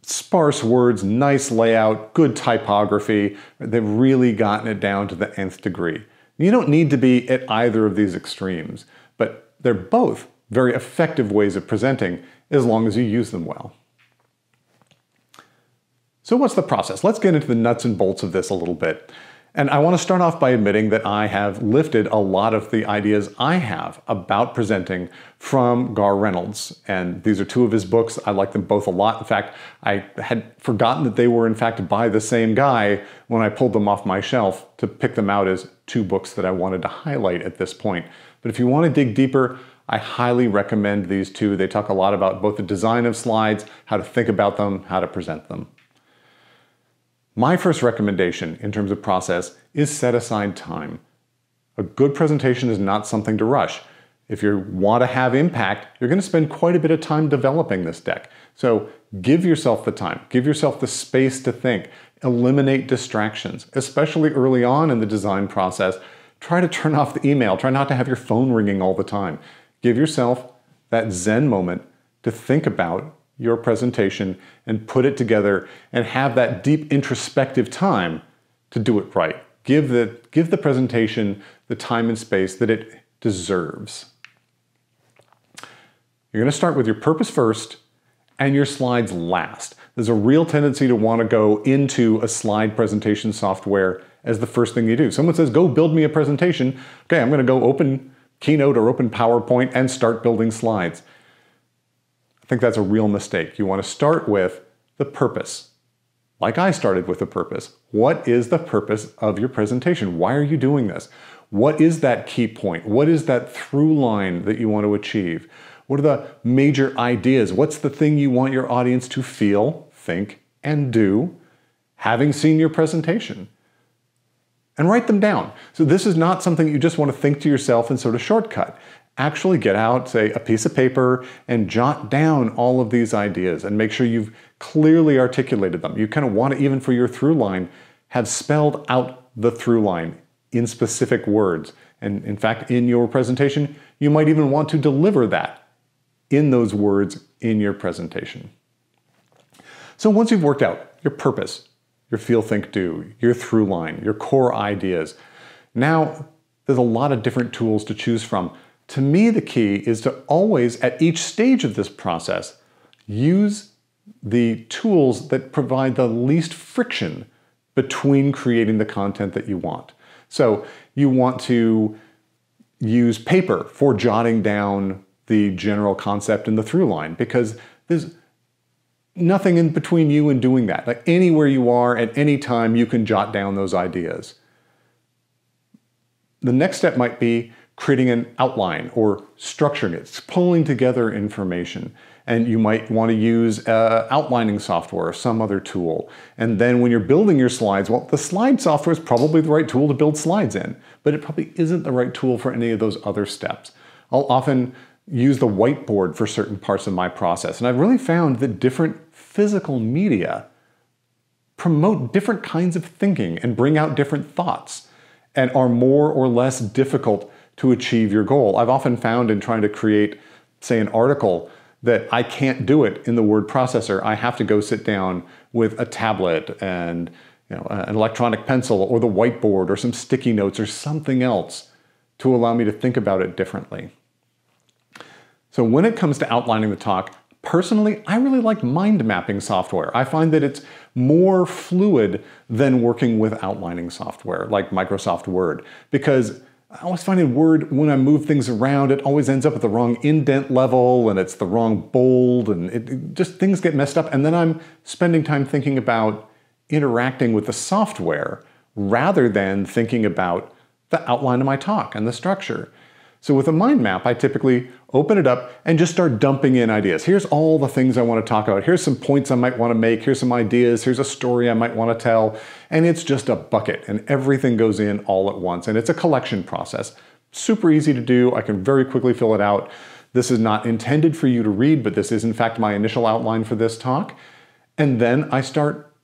Speaker 1: sparse words, nice layout, good typography. They've really gotten it down to the nth degree. You don't need to be at either of these extremes, but they're both very effective ways of presenting as long as you use them well. So what's the process? Let's get into the nuts and bolts of this a little bit. And I want to start off by admitting that I have lifted a lot of the ideas I have about presenting from Gar Reynolds. And these are two of his books. I like them both a lot. In fact, I had forgotten that they were in fact by the same guy when I pulled them off my shelf to pick them out as two books that I wanted to highlight at this point. But if you want to dig deeper, I highly recommend these two. They talk a lot about both the design of slides, how to think about them, how to present them. My first recommendation in terms of process is set aside time. A good presentation is not something to rush. If you want to have impact, you're going to spend quite a bit of time developing this deck. So give yourself the time, give yourself the space to think, eliminate distractions, especially early on in the design process. Try to turn off the email, try not to have your phone ringing all the time. Give yourself that Zen moment to think about your presentation and put it together and have that deep introspective time to do it right. Give the presentation the time and space that it deserves. You're going to start with your purpose first and your slides last. There's a real tendency to want to go into a slide presentation software as the first thing you do. Someone says, go build me a presentation. Okay, I'm going to go open Keynote or open PowerPoint and start building slides. I think that's a real mistake. You want to start with the purpose. Like I started with the purpose. What is the purpose of your presentation? Why are you doing this? What is that key point? What is that through line that you want to achieve? What are the major ideas? What's the thing you want your audience to feel, think, and do, having seen your presentation? And write them down. So this is not something you just want to think to yourself and sort of shortcut. Actually get out, say, a piece of paper and jot down all of these ideas and make sure you've clearly articulated them. You kind of want to, even for your through line, have spelled out the through line in specific words. And in fact, in your presentation, you might even want to deliver that in those words in your presentation. So once you've worked out your purpose, your feel, think, do, your through line, your core ideas, now there's a lot of different tools to choose from. To me, the key is to always, at each stage of this process, use the tools that provide the least friction between creating the content that you want. So you want to use paper for jotting down the general concept and the through line, because there's nothing in between you and doing that. Like anywhere you are at any time, you can jot down those ideas. The next step might be creating an outline or structuring it. It's pulling together information. And you might want to use outlining software or some other tool. And then when you're building your slides, well, the slide software is probably the right tool to build slides in, but it probably isn't the right tool for any of those other steps. I'll often use the whiteboard for certain parts of my process. And I've really found that different physical media promote different kinds of thinking and bring out different thoughts and are more or less difficult to achieve your goal. I've often found in trying to create, say, an article that I can't do it in the word processor. I have to go sit down with a tablet and an electronic pencil or the whiteboard or some sticky notes or something else to allow me to think about it differently. So when it comes to outlining the talk, personally, I really like mind mapping software. I find that it's more fluid than working with outlining software like Microsoft Word, because I always find in Word, when I move things around, it always ends up at the wrong indent level and it's the wrong bold and just things get messed up. And then I'm spending time thinking about interacting with the software rather than thinking about the outline of my talk and the structure. So with a mind map, I typically open it up and just start dumping in ideas. Here's all the things I want to talk about. Here's some points I might want to make. Here's some ideas. Here's a story I might want to tell. And it's just a bucket and everything goes in all at once. And it's a collection process. Super easy to do. I can very quickly fill it out. This is not intended for you to read, but this is in fact my initial outline for this talk. And then I start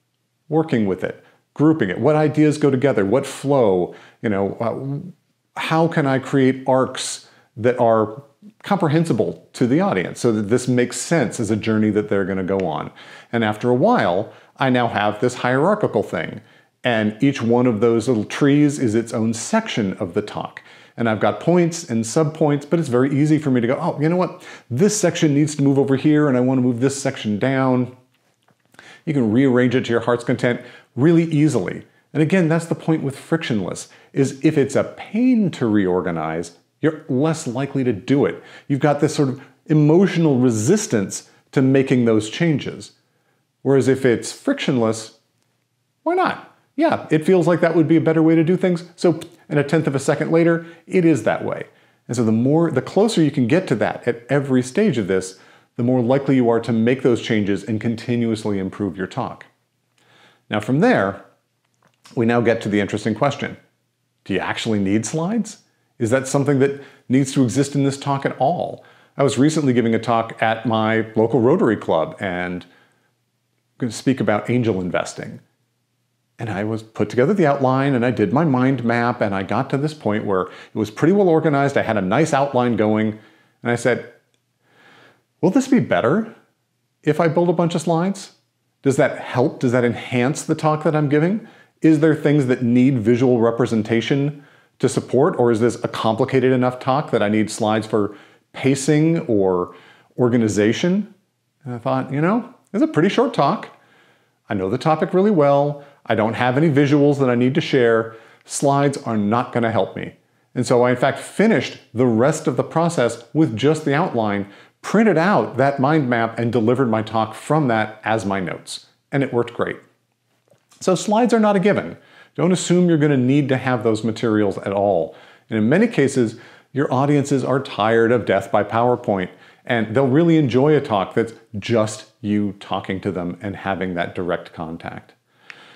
Speaker 1: working with it, grouping it. What ideas go together? What flow? How can I create arcs that are comprehensible to the audience so that this makes sense as a journey that they're going to go on? And after a while, I now have this hierarchical thing. And each one of those little trees is its own section of the talk. And I've got points and subpoints, but it's very easy for me to go, oh, you know what? This section needs to move over here, and I want to move this section down. You can rearrange it to your heart's content really easily. And again, that's the point with frictionless, is if it's a pain to reorganize, you're less likely to do it. You've got this sort of emotional resistance to making those changes. Whereas if it's frictionless, why not? Yeah, it feels like that would be a better way to do things. So, and a tenth of a second later, it is that way. And so the closer you can get to that at every stage of this, the more likely you are to make those changes and continuously improve your talk. Now from there, we now get to the interesting question. Do you actually need slides? Is that something that needs to exist in this talk at all? I was recently giving a talk at my local Rotary Club and I'm going to speak about angel investing. And I was put together the outline and I did my mind map and I got to this point where it was pretty well organized. I had a nice outline going and I said, will this be better if I build a bunch of slides? Does that help? Does that enhance the talk that I'm giving? Is there things that need visual representation to support, or is this a complicated enough talk that I need slides for pacing or organization? And I thought, it's a pretty short talk. I know the topic really well. I don't have any visuals that I need to share. Slides are not going to help me. And so I, in fact, finished the rest of the process with just the outline, printed out that mind map, and delivered my talk from that as my notes. And it worked great. So slides are not a given. Don't assume you're going to need to have those materials at all. And in many cases, your audiences are tired of death by PowerPoint, and they'll really enjoy a talk that's just you talking to them and having that direct contact.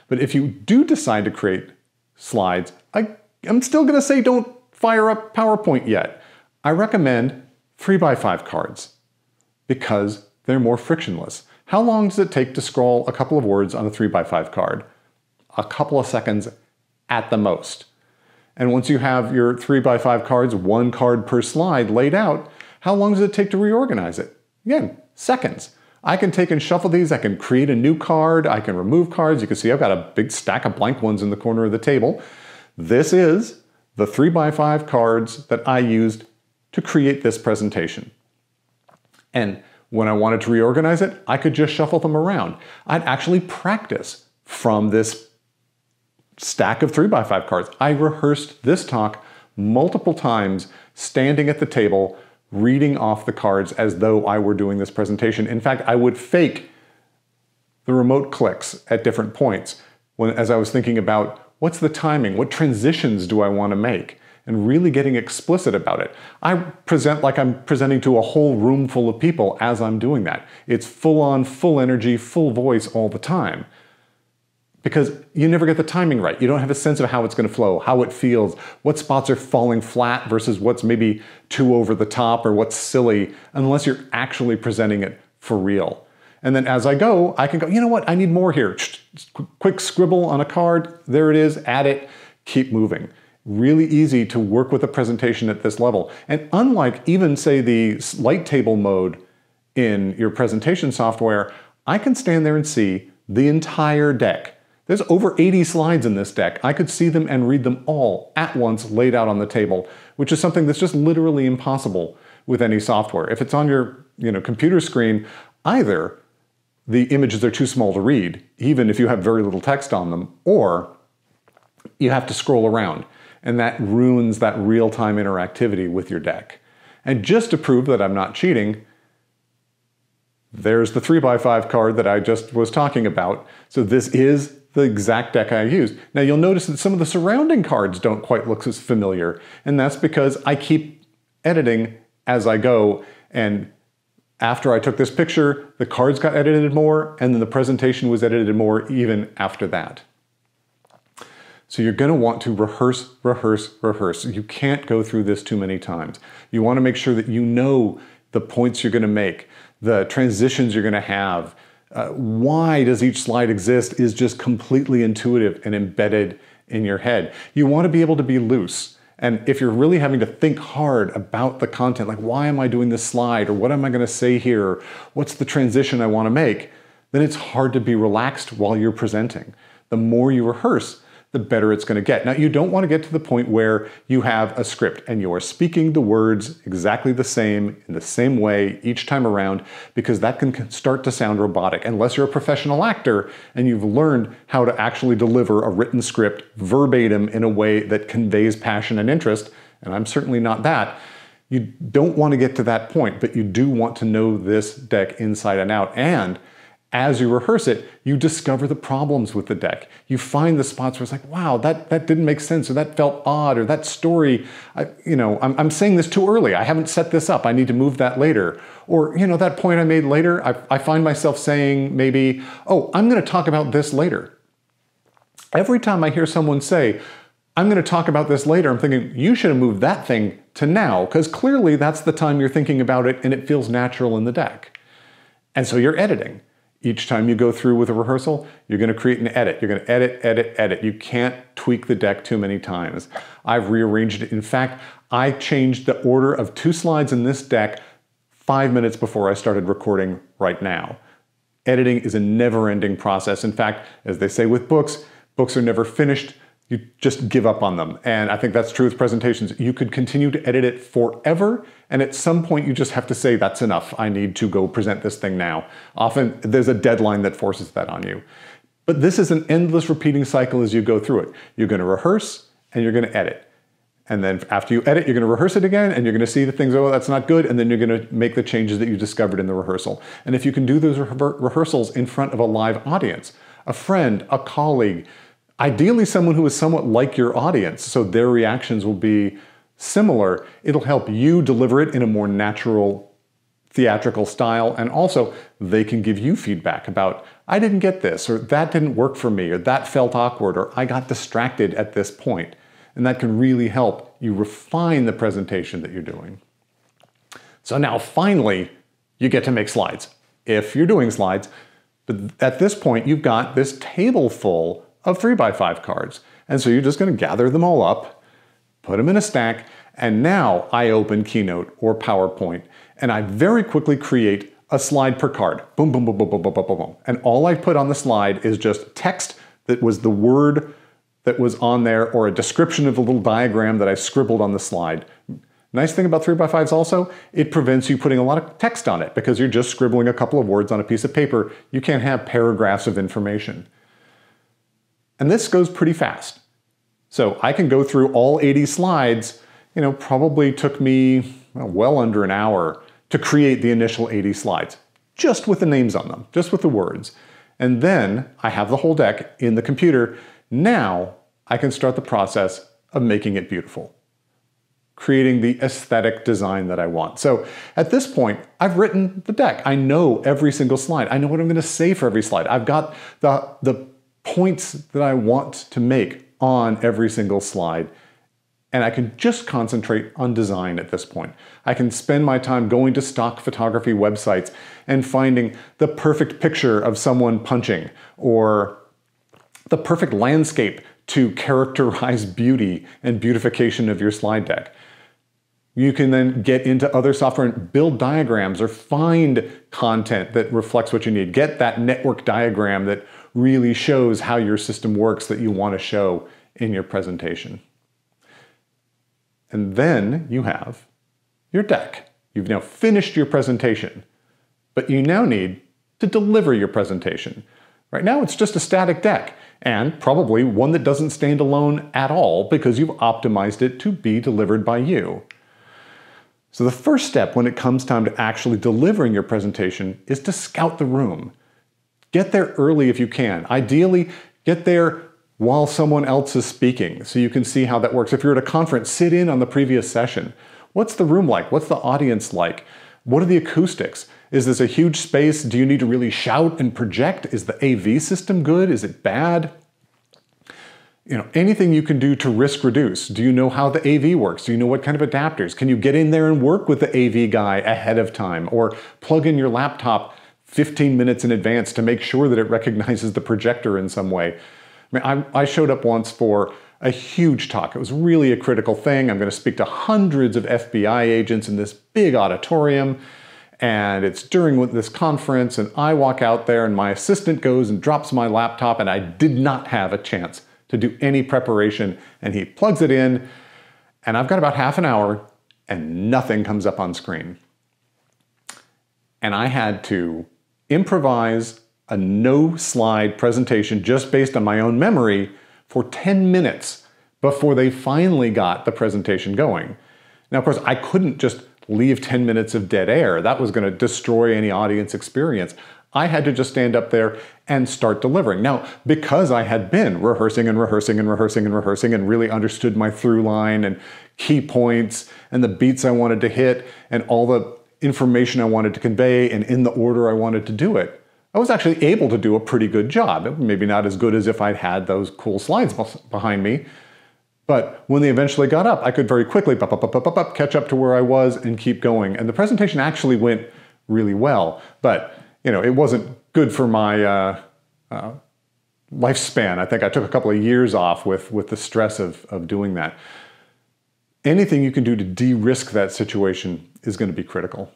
Speaker 1: But if you do decide to create slides, I'm still going to say don't fire up PowerPoint yet. I recommend 3x5 cards because they're more frictionless. How long does it take to scroll a couple of words on a 3x5 card? A couple of seconds at the most. And once you have your 3x5 cards, one card per slide laid out, how long does it take to reorganize it? Again, seconds. I can take and shuffle these, I can create a new card, I can remove cards. You can see I've got a big stack of blank ones in the corner of the table. This is the 3x5 cards that I used to create this presentation. And when I wanted to reorganize it, I could just shuffle them around. I'd actually practice from this stack of 3x5 cards. I rehearsed this talk multiple times, standing at the table, reading off the cards as though I were doing this presentation. In fact, I would fake the remote clicks at different points as I was thinking about what's the timing, what transitions do I want to make, and really getting explicit about it. I present like I'm presenting to a whole room full of people as I'm doing that. It's full on, full energy, full voice all the time. Because you never get the timing right. You don't have a sense of how it's going to flow, how it feels, what spots are falling flat versus what's maybe too over the top or what's silly, unless you're actually presenting it for real. And then as I go, I can go, you know what, I need more here. Quick scribble on a card, there it is, add it, keep moving. Really easy to work with a presentation at this level. And unlike even, say, the light table mode in your presentation software, I can stand there and see the entire deck. There's over 80 slides in this deck. I could see them and read them all at once laid out on the table, which is something that's just literally impossible with any software. If it's on your computer screen, either the images are too small to read, even if you have very little text on them, or you have to scroll around, and that ruins that real-time interactivity with your deck. And just to prove that I'm not cheating, there's the 3x5 card that I just was talking about. So this is the exact deck I used. Now you'll notice that some of the surrounding cards don't quite look as familiar, and that's because I keep editing as I go, and after I took this picture, the cards got edited more, and then the presentation was edited more even after that. So you're gonna want to rehearse, rehearse, rehearse. You can't go through this too many times. You wanna make sure that you know the points you're gonna make, the transitions you're gonna have, why does each slide exist is just completely intuitive and embedded in your head. You want to be able to be loose. And if you're really having to think hard about the content, like why am I doing this slide, or what am I going to say here, what's the transition I want to make, then it's hard to be relaxed while you're presenting. The more you rehearse, the better it's going to get. Now, you don't want to get to the point where you have a script and you are speaking the words exactly the same, in the same way each time around, because that can start to sound robotic. Unless you're a professional actor and you've learned how to actually deliver a written script verbatim in a way that conveys passion and interest, and I'm certainly not that, you don't want to get to that point, but you do want to know this deck inside and out. And as you rehearse it, you discover the problems with the deck. You find the spots where it's like, wow, that didn't make sense, or that felt odd, or that story, I'm saying this too early. I haven't set this up. I need to move that later. Or, that point I made later, I find myself saying maybe, oh, I'm going to talk about this later. Every time I hear someone say, I'm going to talk about this later, I'm thinking, you should have moved that thing to now, because clearly that's the time you're thinking about it and it feels natural in the deck. And so you're editing. Each time you go through with a rehearsal, you're going to create an edit. You're going to edit, edit, edit. You can't tweak the deck too many times. I've rearranged it. In fact, I changed the order of 2 slides in this deck 5 minutes before I started recording right now. Editing is a never-ending process. In fact, as they say with books are never finished. You just give up on them. And I think that's true with presentations. You could continue to edit it forever, and at some point you just have to say, that's enough. I need to go present this thing now. Often there's a deadline that forces that on you. But this is an endless repeating cycle as you go through it. You're going to rehearse and you're going to edit. And then after you edit, you're going to rehearse it again, and you're going to see the things, oh, that's not good, and then you're going to make the changes that you discovered in the rehearsal. And if you can do those rehearsals in front of a live audience, a friend, a colleague, ideally someone who is somewhat like your audience, so their reactions will be similar, it'll help you deliver it in a more natural, theatrical style, and also they can give you feedback about, I didn't get this, or that didn't work for me, or that felt awkward, or I got distracted at this point. And that can really help you refine the presentation that you're doing. So now finally, you get to make slides, if you're doing slides. But at this point, you've got this table full of 3x5 cards. And so you're just going to gather them all up, put them in a stack, and now I open Keynote or PowerPoint, and I very quickly create a slide per card. Boom, boom, boom, boom, boom, boom, boom, boom, boom. And all I put on the slide is just text that was the word that was on there, or a description of the little diagram that I scribbled on the slide. Nice thing about 3x5s also, it prevents you putting a lot of text on it because you're just scribbling a couple of words on a piece of paper. You can't have paragraphs of information. And this goes pretty fast. So I can go through all 80 slides, probably took me well under an hour to create the initial 80 slides, just with the names on them, just with the words. And then I have the whole deck in the computer. Now I can start the process of making it beautiful, creating the aesthetic design that I want. So at this point, I've written the deck. I know every single slide. I know what I'm going to say for every slide. I've got the points that I want to make on every single slide. And I can just concentrate on design at this point. I can spend my time going to stock photography websites and finding the perfect picture of someone punching, or the perfect landscape to characterize beauty and beautification of your slide deck. You can then get into other software and build diagrams or find content that reflects what you need. Get that network diagram that really shows how your system works that you want to show in your presentation. And then you have your deck. You've now finished your presentation, but you now need to deliver your presentation. Right now it's just a static deck, and probably one that doesn't stand alone at all because you've optimized it to be delivered by you. So the first step when it comes time to actually delivering your presentation is to scout the room. Get there early if you can. Ideally, get there while someone else is speaking so you can see how that works. If you're at a conference, sit in on the previous session. What's the room like? What's the audience like? What are the acoustics? Is this a huge space? Do you need to really shout and project? Is the AV system good? Is it bad? Anything you can do to risk reduce. Do you know how the AV works? Do you know what kind of adapters? Can you get in there and work with the AV guy ahead of time, or plug in your laptop 15 minutes in advance to make sure that it recognizes the projector in some way? I showed up once for a huge talk. It was really a critical thing. I'm going to speak to hundreds of FBI agents in this big auditorium, and it's during this conference, and I walk out there and my assistant goes and drops my laptop, and I did not have a chance to do any preparation, and he plugs it in, and I've got about half an hour, and nothing comes up on screen. And I had to improvise a no-slide presentation just based on my own memory for 10 minutes before they finally got the presentation going. Now, of course, I couldn't just leave 10 minutes of dead air. That was going to destroy any audience experience. I had to just stand up there and start delivering. Now, because I had been rehearsing and rehearsing and rehearsing and rehearsing and really understood my through line and key points and the beats I wanted to hit and all the information I wanted to convey and in the order I wanted to do it, I was actually able to do a pretty good job. Maybe not as good as if I'd had those cool slides behind me, but when they eventually got up, I could very quickly catch up to where I was and keep going. And the presentation actually went really well, but it wasn't good for my lifespan. I think I took a couple of years off with the stress of doing that. Anything you can do to de-risk that situation is going to be critical.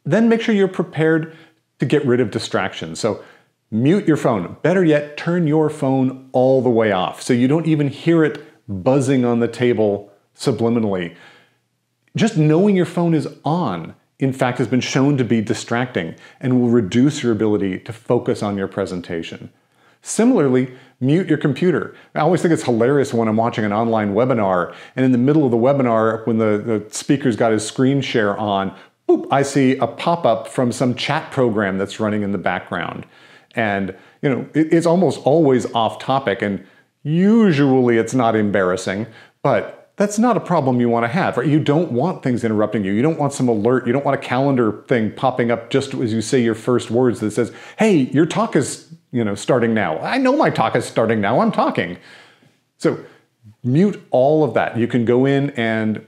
Speaker 1: Then make sure you're prepared to get rid of distractions. So mute your phone. Better yet, turn your phone all the way off so you don't even hear it buzzing on the table subliminally. Just knowing your phone is on, in fact, has been shown to be distracting and will reduce your ability to focus on your presentation. Similarly, mute your computer. I always think it's hilarious when I'm watching an online webinar and in the middle of the webinar, when the speaker's got his screen share on, boop, I see a pop-up from some chat program that's running in the background. And it's almost always off topic, and usually it's not embarrassing, but that's not a problem you want to have, right? You don't want things interrupting you. You don't want some alert. You don't want a calendar thing popping up just as you say your first words that says, hey, your talk is starting now. I know my talk is starting now. I'm talking. So mute all of that. You can go in and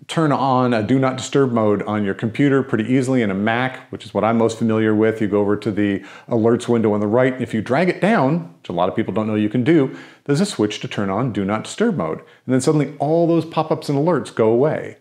Speaker 1: turn on a do not disturb mode on your computer pretty easily in a Mac, which is what I'm most familiar with. You go over to the alerts window on the right. If you drag it down, which a lot of people don't know you can do, there's a switch to turn on do not disturb mode. And then suddenly all those pop-ups and alerts go away.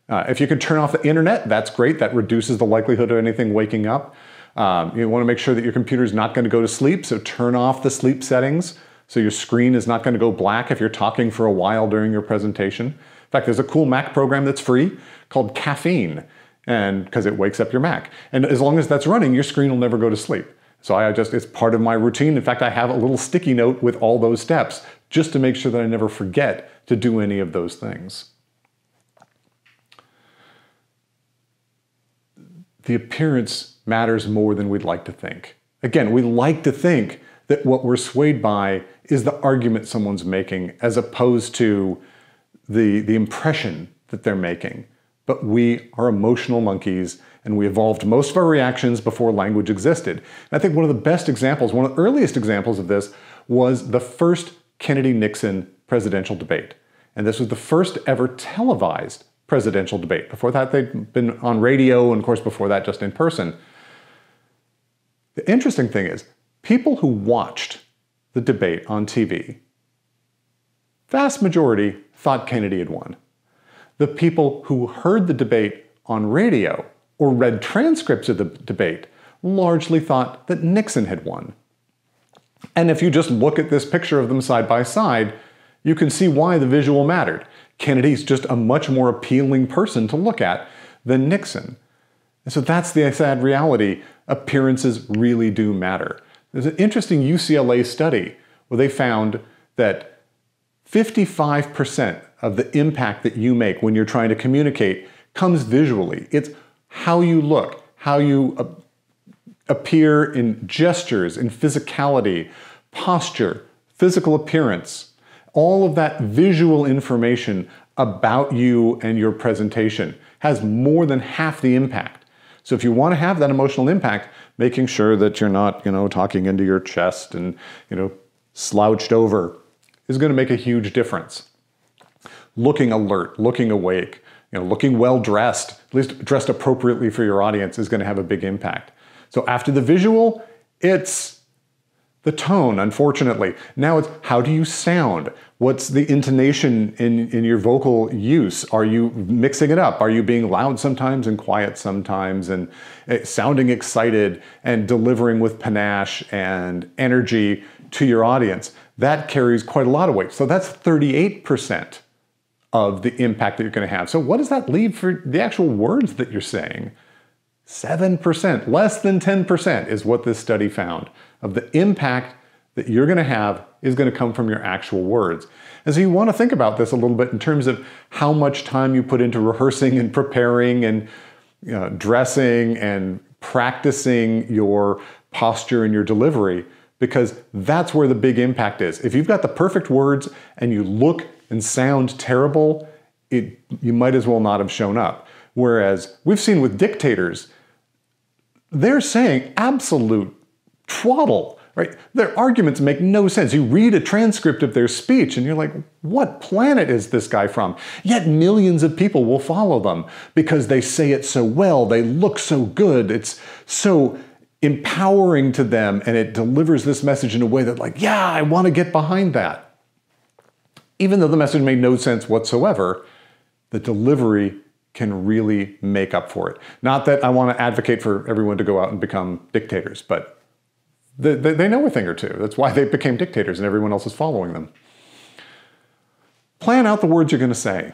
Speaker 1: If you can turn off the internet, that's great. That reduces the likelihood of anything waking up. You want to make sure that your computer is not going to go to sleep, so turn off the sleep settings so your screen is not going to go black if you're talking for a while during your presentation. In fact, there's a cool Mac program that's free called Caffeine, and because it wakes up your Mac. And as long as that's running, your screen will never go to sleep. So it's part of my routine. In fact, I have a little sticky note with all those steps just to make sure that I never forget to do any of those things. The appearance matters more than we'd like to think. Again, we like to think that what we're swayed by is the argument someone's making as opposed to the impression that they're making. But we are emotional monkeys, and we evolved most of our reactions before language existed. And I think one of the best examples, one of the earliest examples of this, was the first Kennedy-Nixon presidential debate. And this was the first ever televised presidential debate. Before that, they'd been on radio, and of course before that, just in person. The interesting thing is, people who watched the debate on TV, vast majority thought Kennedy had won. The people who heard the debate on radio or read transcripts of the debate largely thought that Nixon had won. And if you just look at this picture of them side by side, you can see why the visual mattered. Kennedy's just a much more appealing person to look at than Nixon. And so that's the sad reality. Appearances really do matter. There's an interesting UCLA study where they found that 55% of the impact that you make when you're trying to communicate comes visually. It's how you look, how you appear in gestures, in physicality, posture, physical appearance. All of that visual information about you and your presentation has more than half the impact. So if you want to have that emotional impact, making sure that you're not, talking into your chest and, slouched over is going to make a huge difference. Looking alert, looking awake, looking well dressed, at least dressed appropriately for your audience, is going to have a big impact. So after the visual, it's the tone, unfortunately. Now it's how do you sound? What's the intonation in your vocal use? Are you mixing it up? Are you being loud sometimes and quiet sometimes and sounding excited and delivering with panache and energy to your audience, that carries quite a lot of weight. So that's 38% of the impact that you're going to have. So what does that leave for the actual words that you're saying? 7%, less than 10% is what this study found of the impact that you're going to have is going to come from your actual words. And so you want to think about this a little bit in terms of how much time you put into rehearsing and preparing and dressing and practicing your posture and your delivery, because that's where the big impact is. If you've got the perfect words and you look and sound terrible, you might as well not have shown up. Whereas we've seen with dictators, they're saying absolute twaddle, right? Their arguments make no sense. You read a transcript of their speech and you're like, what planet is this guy from? Yet millions of people will follow them because they say it so well, they look so good, it's so empowering to them, and it delivers this message in a way that, like, yeah, I want to get behind that. Even though the message made no sense whatsoever, the delivery can really make up for it. Not that I want to advocate for everyone to go out and become dictators, but they know a thing or two. That's why they became dictators and everyone else is following them. Plan out the words you're going to say.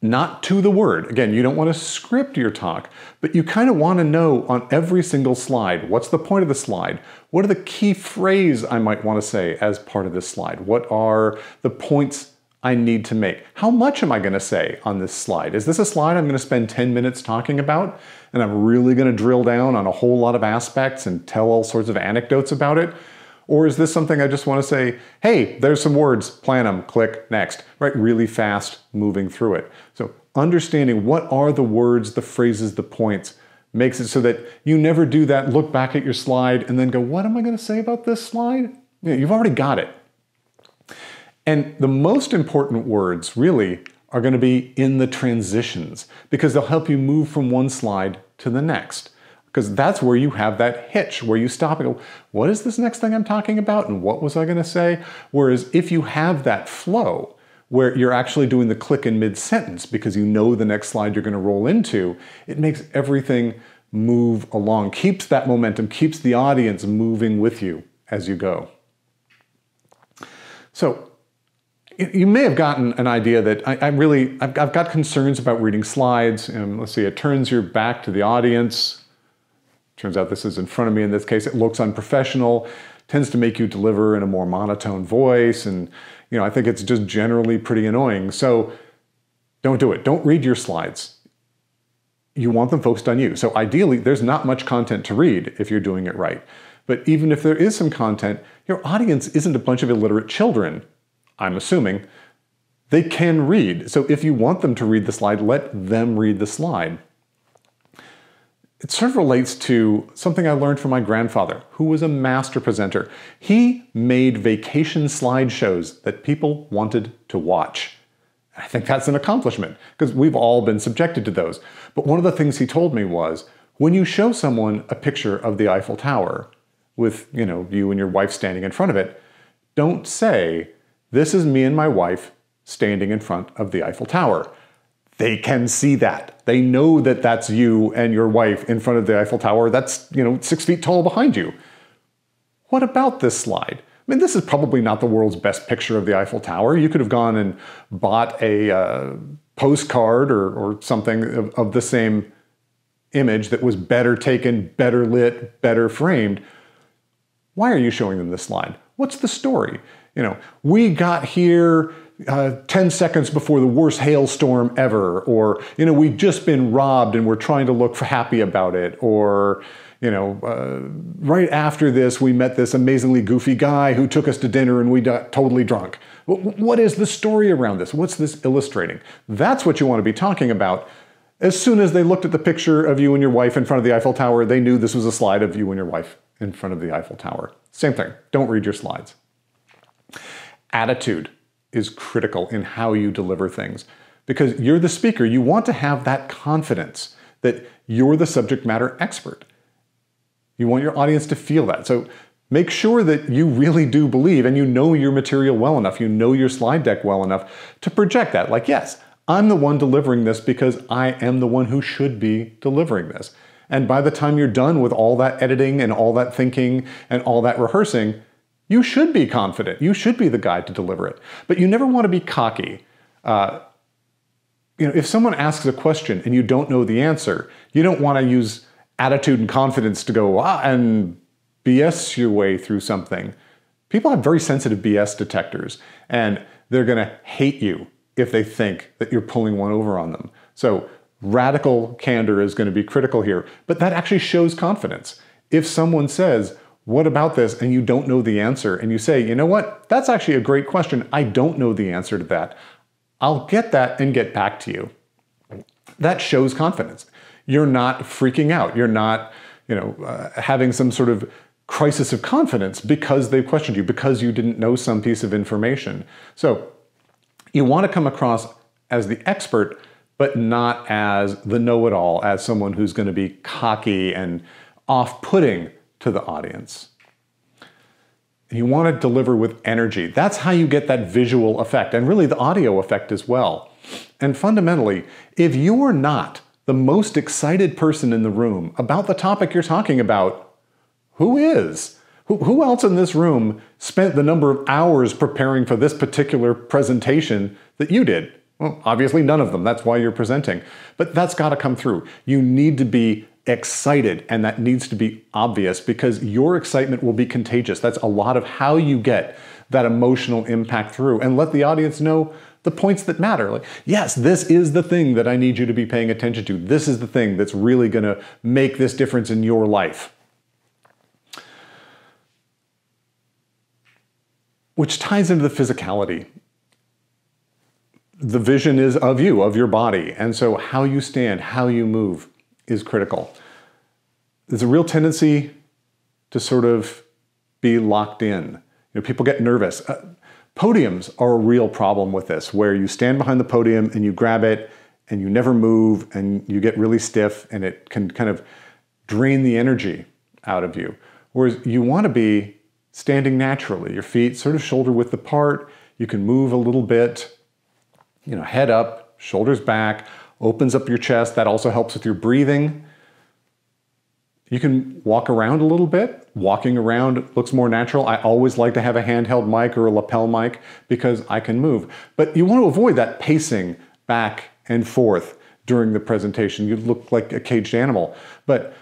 Speaker 1: Not to the word. Again, you don't want to script your talk, but you kind of want to know on every single slide, what's the point of the slide? What are the key phrases I might want to say as part of this slide? What are the points I need to make? How much am I going to say on this slide? Is this a slide I'm going to spend 10 minutes talking about, and I'm really going to drill down on a whole lot of aspects and tell all sorts of anecdotes about it? Or is this something I just want to say, hey, there's some words, plan them, click, next, right? Really fast moving through it. So understanding what are the words, the phrases, the points makes it so that you never do that, look back at your slide and then go, what am I going to say about this slide? You've already got it. And the most important words really are going to be in the transitions, because they'll help you move from one slide to the next. Because that's where you have that hitch, where you stop and go, what is this next thing I'm talking about? And what was I going to say? Whereas if you have that flow, where you're actually doing the click in mid-sentence because you know the next slide you're going to roll into, it makes everything move along, keeps that momentum, keeps the audience moving with you as you go. So you may have gotten an idea that I've got concerns about reading slides. Let's see, it turns your back to the audience. Turns out this is in front of me in this case. It looks unprofessional, tends to make you deliver in a more monotone voice, and I think it's just generally pretty annoying. So don't do it. Don't read your slides. You want them focused on you. So ideally, there's not much content to read if you're doing it right. But even if there is some content, your audience isn't a bunch of illiterate children, I'm assuming. They can read. So if you want them to read the slide, let them read the slide. It sort of relates to something I learned from my grandfather, who was a master presenter. He made vacation slideshows that people wanted to watch. I think that's an accomplishment, because we've all been subjected to those. But one of the things he told me was, when you show someone a picture of the Eiffel Tower with, you and your wife standing in front of it, don't say, this is me and my wife standing in front of the Eiffel Tower. They can see that. They know that that's you and your wife in front of the Eiffel Tower that's, 6 feet tall behind you. What about this slide? I mean, this is probably not the world's best picture of the Eiffel Tower. You could have gone and bought a postcard or something of the same image that was better taken, better lit, better framed. Why are you showing them this slide? What's the story? We got here 10 seconds before the worst hailstorm ever, or, we've just been robbed and we're trying to look happy about it, or, right after this, we met this amazingly goofy guy who took us to dinner and we got totally drunk. What is the story around this? What's this illustrating? That's what you want to be talking about. As soon as they looked at the picture of you and your wife in front of the Eiffel Tower, they knew this was a slide of you and your wife in front of the Eiffel Tower. Same thing. Don't read your slides. Attitude is critical in how you deliver things, because you're the speaker. You want to have that confidence that you're the subject matter expert. You want your audience to feel that. So make sure that you really do believe and you know your material well enough, you know your slide deck well enough to project that. Like, yes, I'm the one delivering this because I am the one who should be delivering this. And by the time you're done with all that editing and all that thinking and all that rehearsing, You should be confident. You should be the guy to deliver it. But you never want to be cocky. If someone asks a question and you don't know the answer, you don't want to use attitude and confidence to go and BS your way through something. People have very sensitive BS detectors, and they're going to hate you if they think that you're pulling one over on them. So radical candor is going to be critical here, but that actually shows confidence. If someone says, "What about this?" and you don't know the answer, and you say, "You know what? That's actually a great question. I don't know the answer to that. I'll get that and get back to you." That shows confidence. You're not freaking out. You're not, having some sort of crisis of confidence because they've questioned you, because you didn't know some piece of information. So you want to come across as the expert, but not as the know-it-all, as someone who's going to be cocky and off-putting to the audience. You want to deliver with energy. That's how you get that visual effect, and really the audio effect as well. And fundamentally, if you're not the most excited person in the room about the topic you're talking about, who is? Who else in this room spent the number of hours preparing for this particular presentation that you did? Well, obviously none of them. That's why you're presenting. But that's got to come through. You need to be excited, and that needs to be obvious, because your excitement will be contagious. That's a lot of how you get that emotional impact through, and let the audience know the points that matter. Like, yes, this is the thing that I need you to be paying attention to. This is the thing that's really going to make this difference in your life. Which ties into the physicality. The vision is of you, of your body, and so how you stand, how you move is critical. There's a real tendency to sort of be locked in. People get nervous. Podiums are a real problem with this, where you stand behind the podium and you grab it and you never move and you get really stiff, and it can kind of drain the energy out of you. Whereas you want to be standing naturally, your feet sort of shoulder width apart. You can move a little bit, head up, shoulders back, opens up your chest. That also helps with your breathing. You can walk around a little bit. Walking around looks more natural. I always like to have a handheld mic or a lapel mic because I can move. But you want to avoid that pacing back and forth during the presentation. You look like a caged animal. But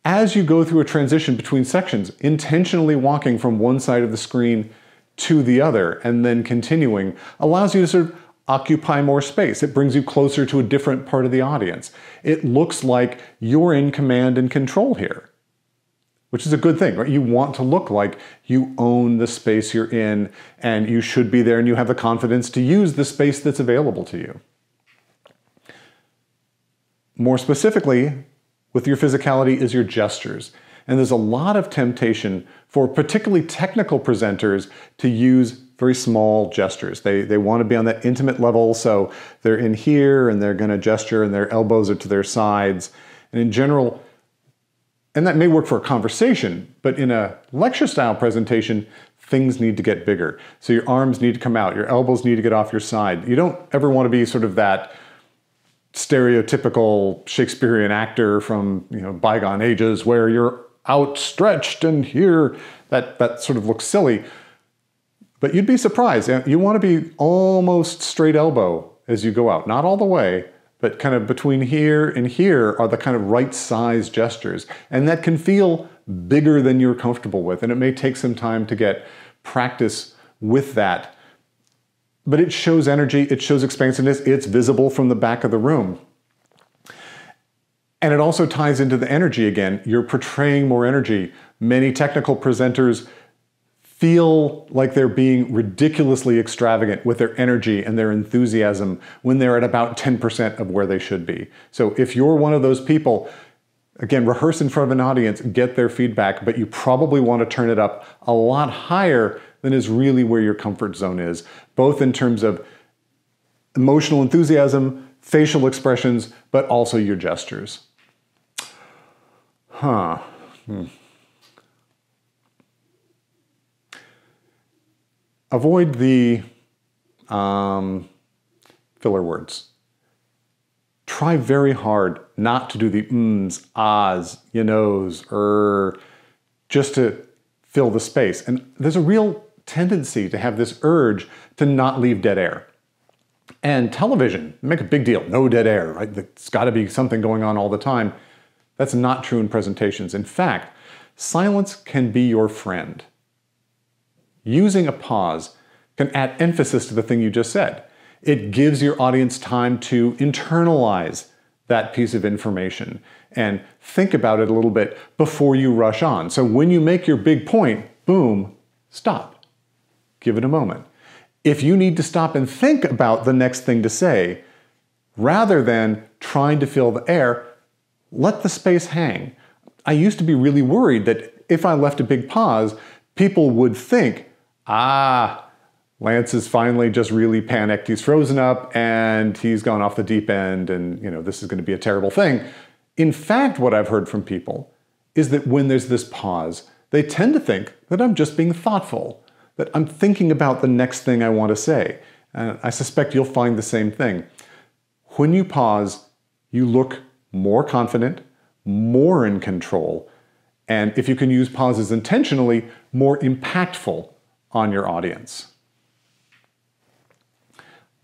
Speaker 1: as you go through a transition between sections, intentionally walking from one side of the screen to the other and then continuing allows you to sort of occupy more space. It brings you closer to a different part of the audience. It looks like you're in command and control here, which is a good thing, right? You want to look like you own the space you're in, and you should be there, and you have the confidence to use the space that's available to you. More specifically, with your physicality is your gestures. And there's a lot of temptation for particularly technical presenters to use very small gestures. They want to be on that intimate level, so they're in here and they're going to gesture and their elbows are to their sides. And in general, and that may work for a conversation, but in a lecture style presentation, things need to get bigger. So your arms need to come out, your elbows need to get off your side. You don't ever want to be sort of that stereotypical Shakespearean actor from bygone ages where you're outstretched and here, that sort of looks silly. But you'd be surprised. You want to be almost straight elbow as you go out. Not all the way, but kind of between here and here are the kind of right size gestures. And that can feel bigger than you're comfortable with. And it may take some time to get practice with that. But it shows energy, it shows expansiveness, it's visible from the back of the room. And it also ties into the energy again. You're portraying more energy. Many technical presenters feel like they're being ridiculously extravagant with their energy and their enthusiasm when they're at about 10% of where they should be. So if you're one of those people, again, rehearse in front of an audience, get their feedback, but you probably want to turn it up a lot higher than is really where your comfort zone is, both in terms of emotional enthusiasm, facial expressions, but also your gestures. Avoid the filler words. Try very hard not to do the ums, ahs, you knows, just to fill the space. And there's a real tendency to have this urge to not leave dead air. And television, make a big deal, no dead air, right? There's got to be something going on all the time. That's not true in presentations. In fact, silence can be your friend. Using a pause can add emphasis to the thing you just said. It gives your audience time to internalize that piece of information and think about it a little bit before you rush on. So when you make your big point, boom, stop. Give it a moment. If you need to stop and think about the next thing to say, rather than trying to fill the air, let the space hang. I used to be really worried that if I left a big pause, people would think, Lance is finally just really panicked. He's frozen up and he's gone off the deep end and this is going to be a terrible thing. In fact, what I've heard from people is that when there's this pause, they tend to think that I'm just being thoughtful, that I'm thinking about the next thing I want to say. And I suspect you'll find the same thing. When you pause, you look more confident, more in control, and if you can use pauses intentionally, more impactful on your audience.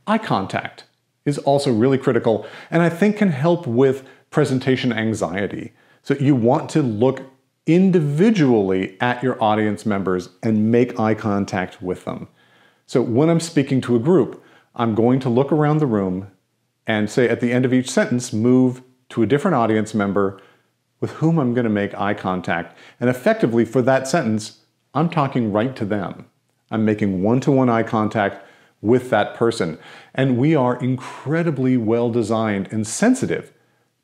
Speaker 1: Eye contact is also really critical, and I think can help with presentation anxiety. So you want to look individually at your audience members and make eye contact with them. So when I'm speaking to a group, I'm going to look around the room and say at the end of each sentence, move to a different audience member with whom I'm going to make eye contact. And effectively for that sentence, I'm talking right to them. I'm making one-to-one eye contact with that person. And we are incredibly well designed and sensitive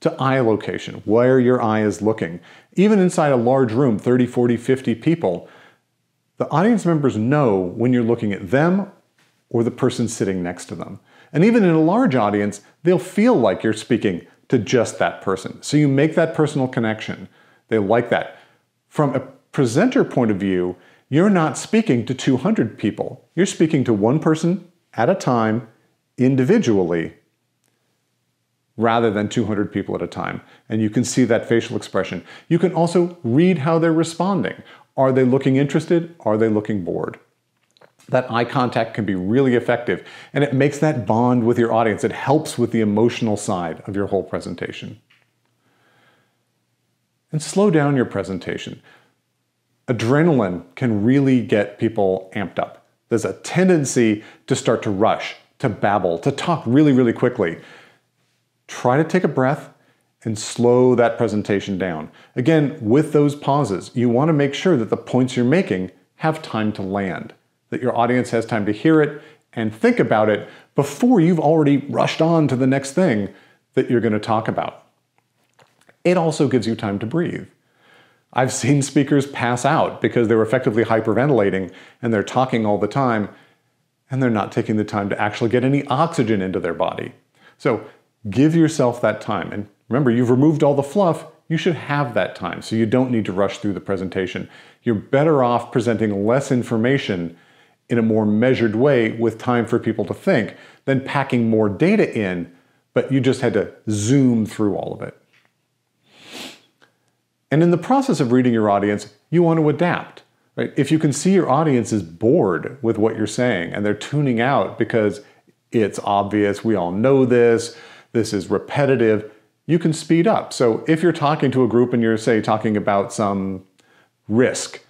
Speaker 1: to eye location, where your eye is looking. Even inside a large room, 30, 40, 50 people, the audience members know when you're looking at them or the person sitting next to them. And even in a large audience, they'll feel like you're speaking to just that person. So you make that personal connection. They like that. From a presenter point of view, you're not speaking to 200 people. You're speaking to one person at a time, individually, rather than 200 people at a time. And you can see that facial expression. You can also read how they're responding. Are they looking interested? Are they looking bored? That eye contact can be really effective, and it makes that bond with your audience. It helps with the emotional side of your whole presentation. And slow down your presentation. Adrenaline can really get people amped up. There's a tendency to start to rush, to babble, to talk really, really quickly. Try to take a breath and slow that presentation down. Again, with those pauses, you want to make sure that the points you're making have time to land, that your audience has time to hear it and think about it before you've already rushed on to the next thing that you're going to talk about. It also gives you time to breathe. I've seen speakers pass out because they're effectively hyperventilating and they're talking all the time and they're not taking the time to actually get any oxygen into their body. So give yourself that time. And remember, you've removed all the fluff. You should have that time so you don't need to rush through the presentation. You're better off presenting less information in a more measured way with time for people to think than packing more data in, but you just had to zoom through all of it. And in the process of reading your audience, you want to adapt. Right? If you can see your audience is bored with what you're saying and they're tuning out because it's obvious, we all know this is repetitive, you can speed up. So if you're talking to a group and you're, say, talking about some risk,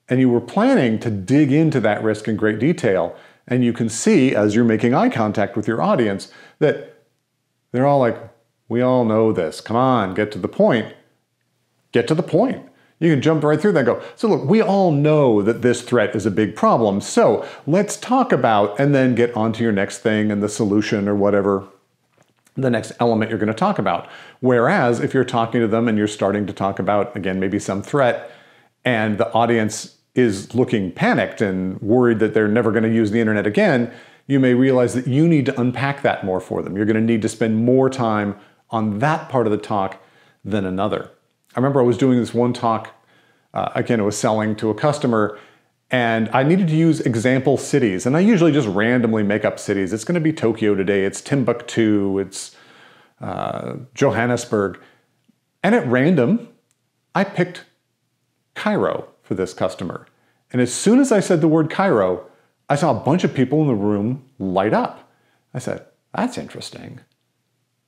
Speaker 1: and you were planning to dig into that risk in great detail, and you can see as you're making eye contact with your audience that they're all like, we all know this, come on, get to the point. Get to the point. You can jump right through that and go, so look, we all know that this threat is a big problem, so let's talk about, and then get onto your next thing and the solution or whatever the next element you're going to talk about. Whereas if you're talking to them and you're starting to talk about, again, maybe some threat, and the audience is looking panicked and worried that they're never going to use the internet again, you may realize that you need to unpack that more for them. You're going to need to spend more time on that part of the talk than another. I remember I was doing this one talk, again, it was selling to a customer, and I needed to use example cities. And I usually just randomly make up cities. It's going to be Tokyo today, it's Timbuktu, it's Johannesburg. And at random, I picked Cairo for this customer. And as soon as I said the word chiro, I saw a bunch of people in the room light up. I said, that's interesting.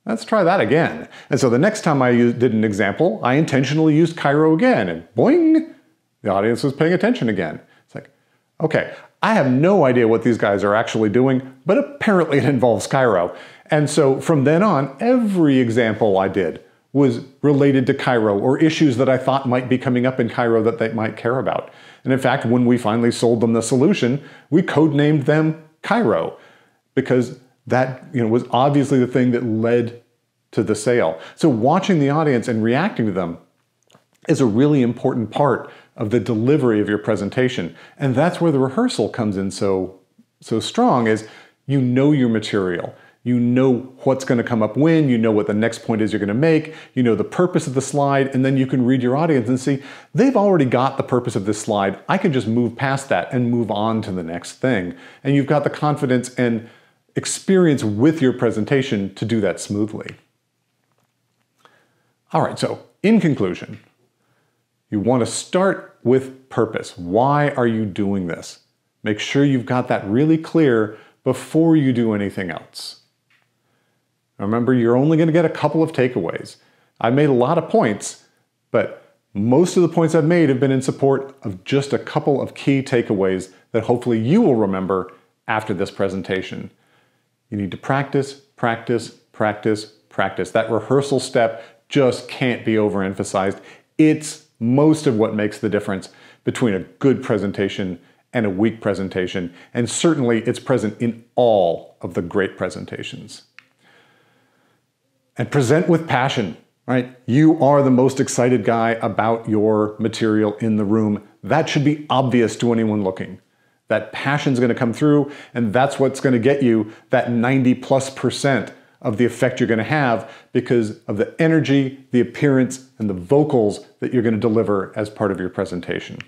Speaker 1: Let's try that again. And so the next time I did an example, I intentionally used chiro again, and boing, the audience was paying attention again. It's like, okay, I have no idea what these guys are actually doing, but apparently it involves chiro. And so from then on, every example I did was related to chiro or issues that I thought might be coming up in chiro that they might care about. And in fact, when we finally sold them the solution, we codenamed them chiro because that was obviously the thing that led to the sale. So watching the audience and reacting to them is a really important part of the delivery of your presentation. And that's where the rehearsal comes in so strong, is you know your material. You know what's going to come up when, you know what the next point is you're going to make, you know the purpose of the slide, and then you can read your audience and see, they've already got the purpose of this slide. I can just move past that and move on to the next thing. And you've got the confidence and experience with your presentation to do that smoothly. All right, so in conclusion, you want to start with purpose. Why are you doing this? Make sure you've got that really clear before you do anything else. Remember, you're only going to get a couple of takeaways. I made a lot of points, but most of the points I've made have been in support of just a couple of key takeaways that hopefully you will remember after this presentation. You need to practice, practice, practice, practice. That rehearsal step just can't be overemphasized. It's most of what makes the difference between a good presentation and a weak presentation, and certainly it's present in all of the great presentations. And present with passion, right? You are the most excited guy about your material in the room. That should be obvious to anyone looking. That passion's going to come through, and that's what's going to get you that 90+% of the effect you're going to have because of the energy, the appearance, and the vocals that you're going to deliver as part of your presentation.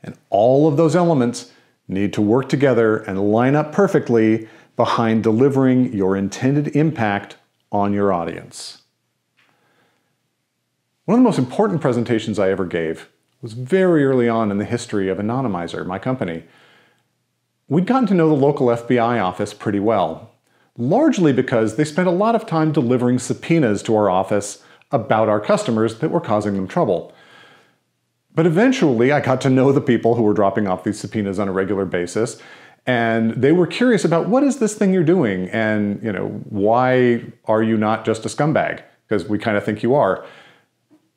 Speaker 1: And all of those elements need to work together and line up perfectly behind delivering your intended impact on your audience. One of the most important presentations I ever gave was very early on in the history of Anonymizer, my company. We'd gotten to know the local FBI office pretty well, largely because they spent a lot of time delivering subpoenas to our office about our customers that were causing them trouble. But eventually I got to know the people who were dropping off these subpoenas on a regular basis, and they were curious about, what is this thing you're doing? And why are you not just a scumbag? Because we kind of think you are.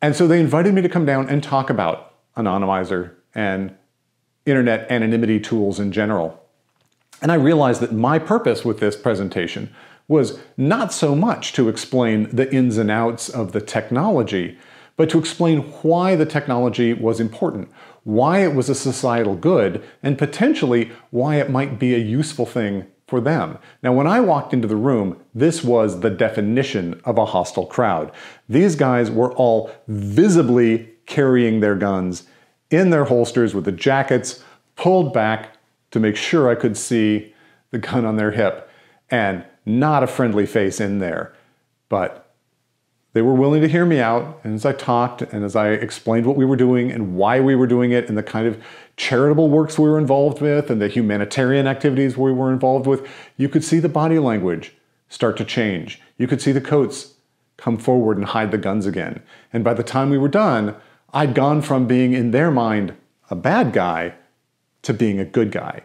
Speaker 1: And so they invited me to come down and talk about Anonymizer and internet anonymity tools in general. And I realized that my purpose with this presentation was not so much to explain the ins and outs of the technology, but to explain why the technology was important, why it was a societal good, and potentially why it might be a useful thing for them. Now, when I walked into the room, this was the definition of a hostile crowd. These guys were all visibly carrying their guns in their holsters with the jackets pulled back to make sure I could see the gun on their hip, and not a friendly face in there. But they were willing to hear me out, and as I talked and as I explained what we were doing and why we were doing it and the kind of charitable works we were involved with and the humanitarian activities we were involved with, you could see the body language start to change. You could see the coats come forward and hide the guns again. And by the time we were done, I'd gone from being, in their mind, a bad guy to being a good guy.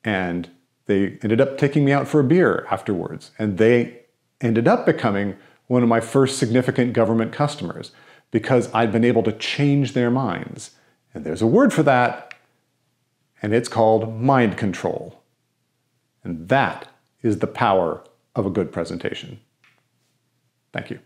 Speaker 1: And they ended up taking me out for a beer afterwards, and they ended up becoming one of my first significant government customers because I'd been able to change their minds. And there's a word for that, and it's called mind control. And that is the power of a good presentation. Thank you.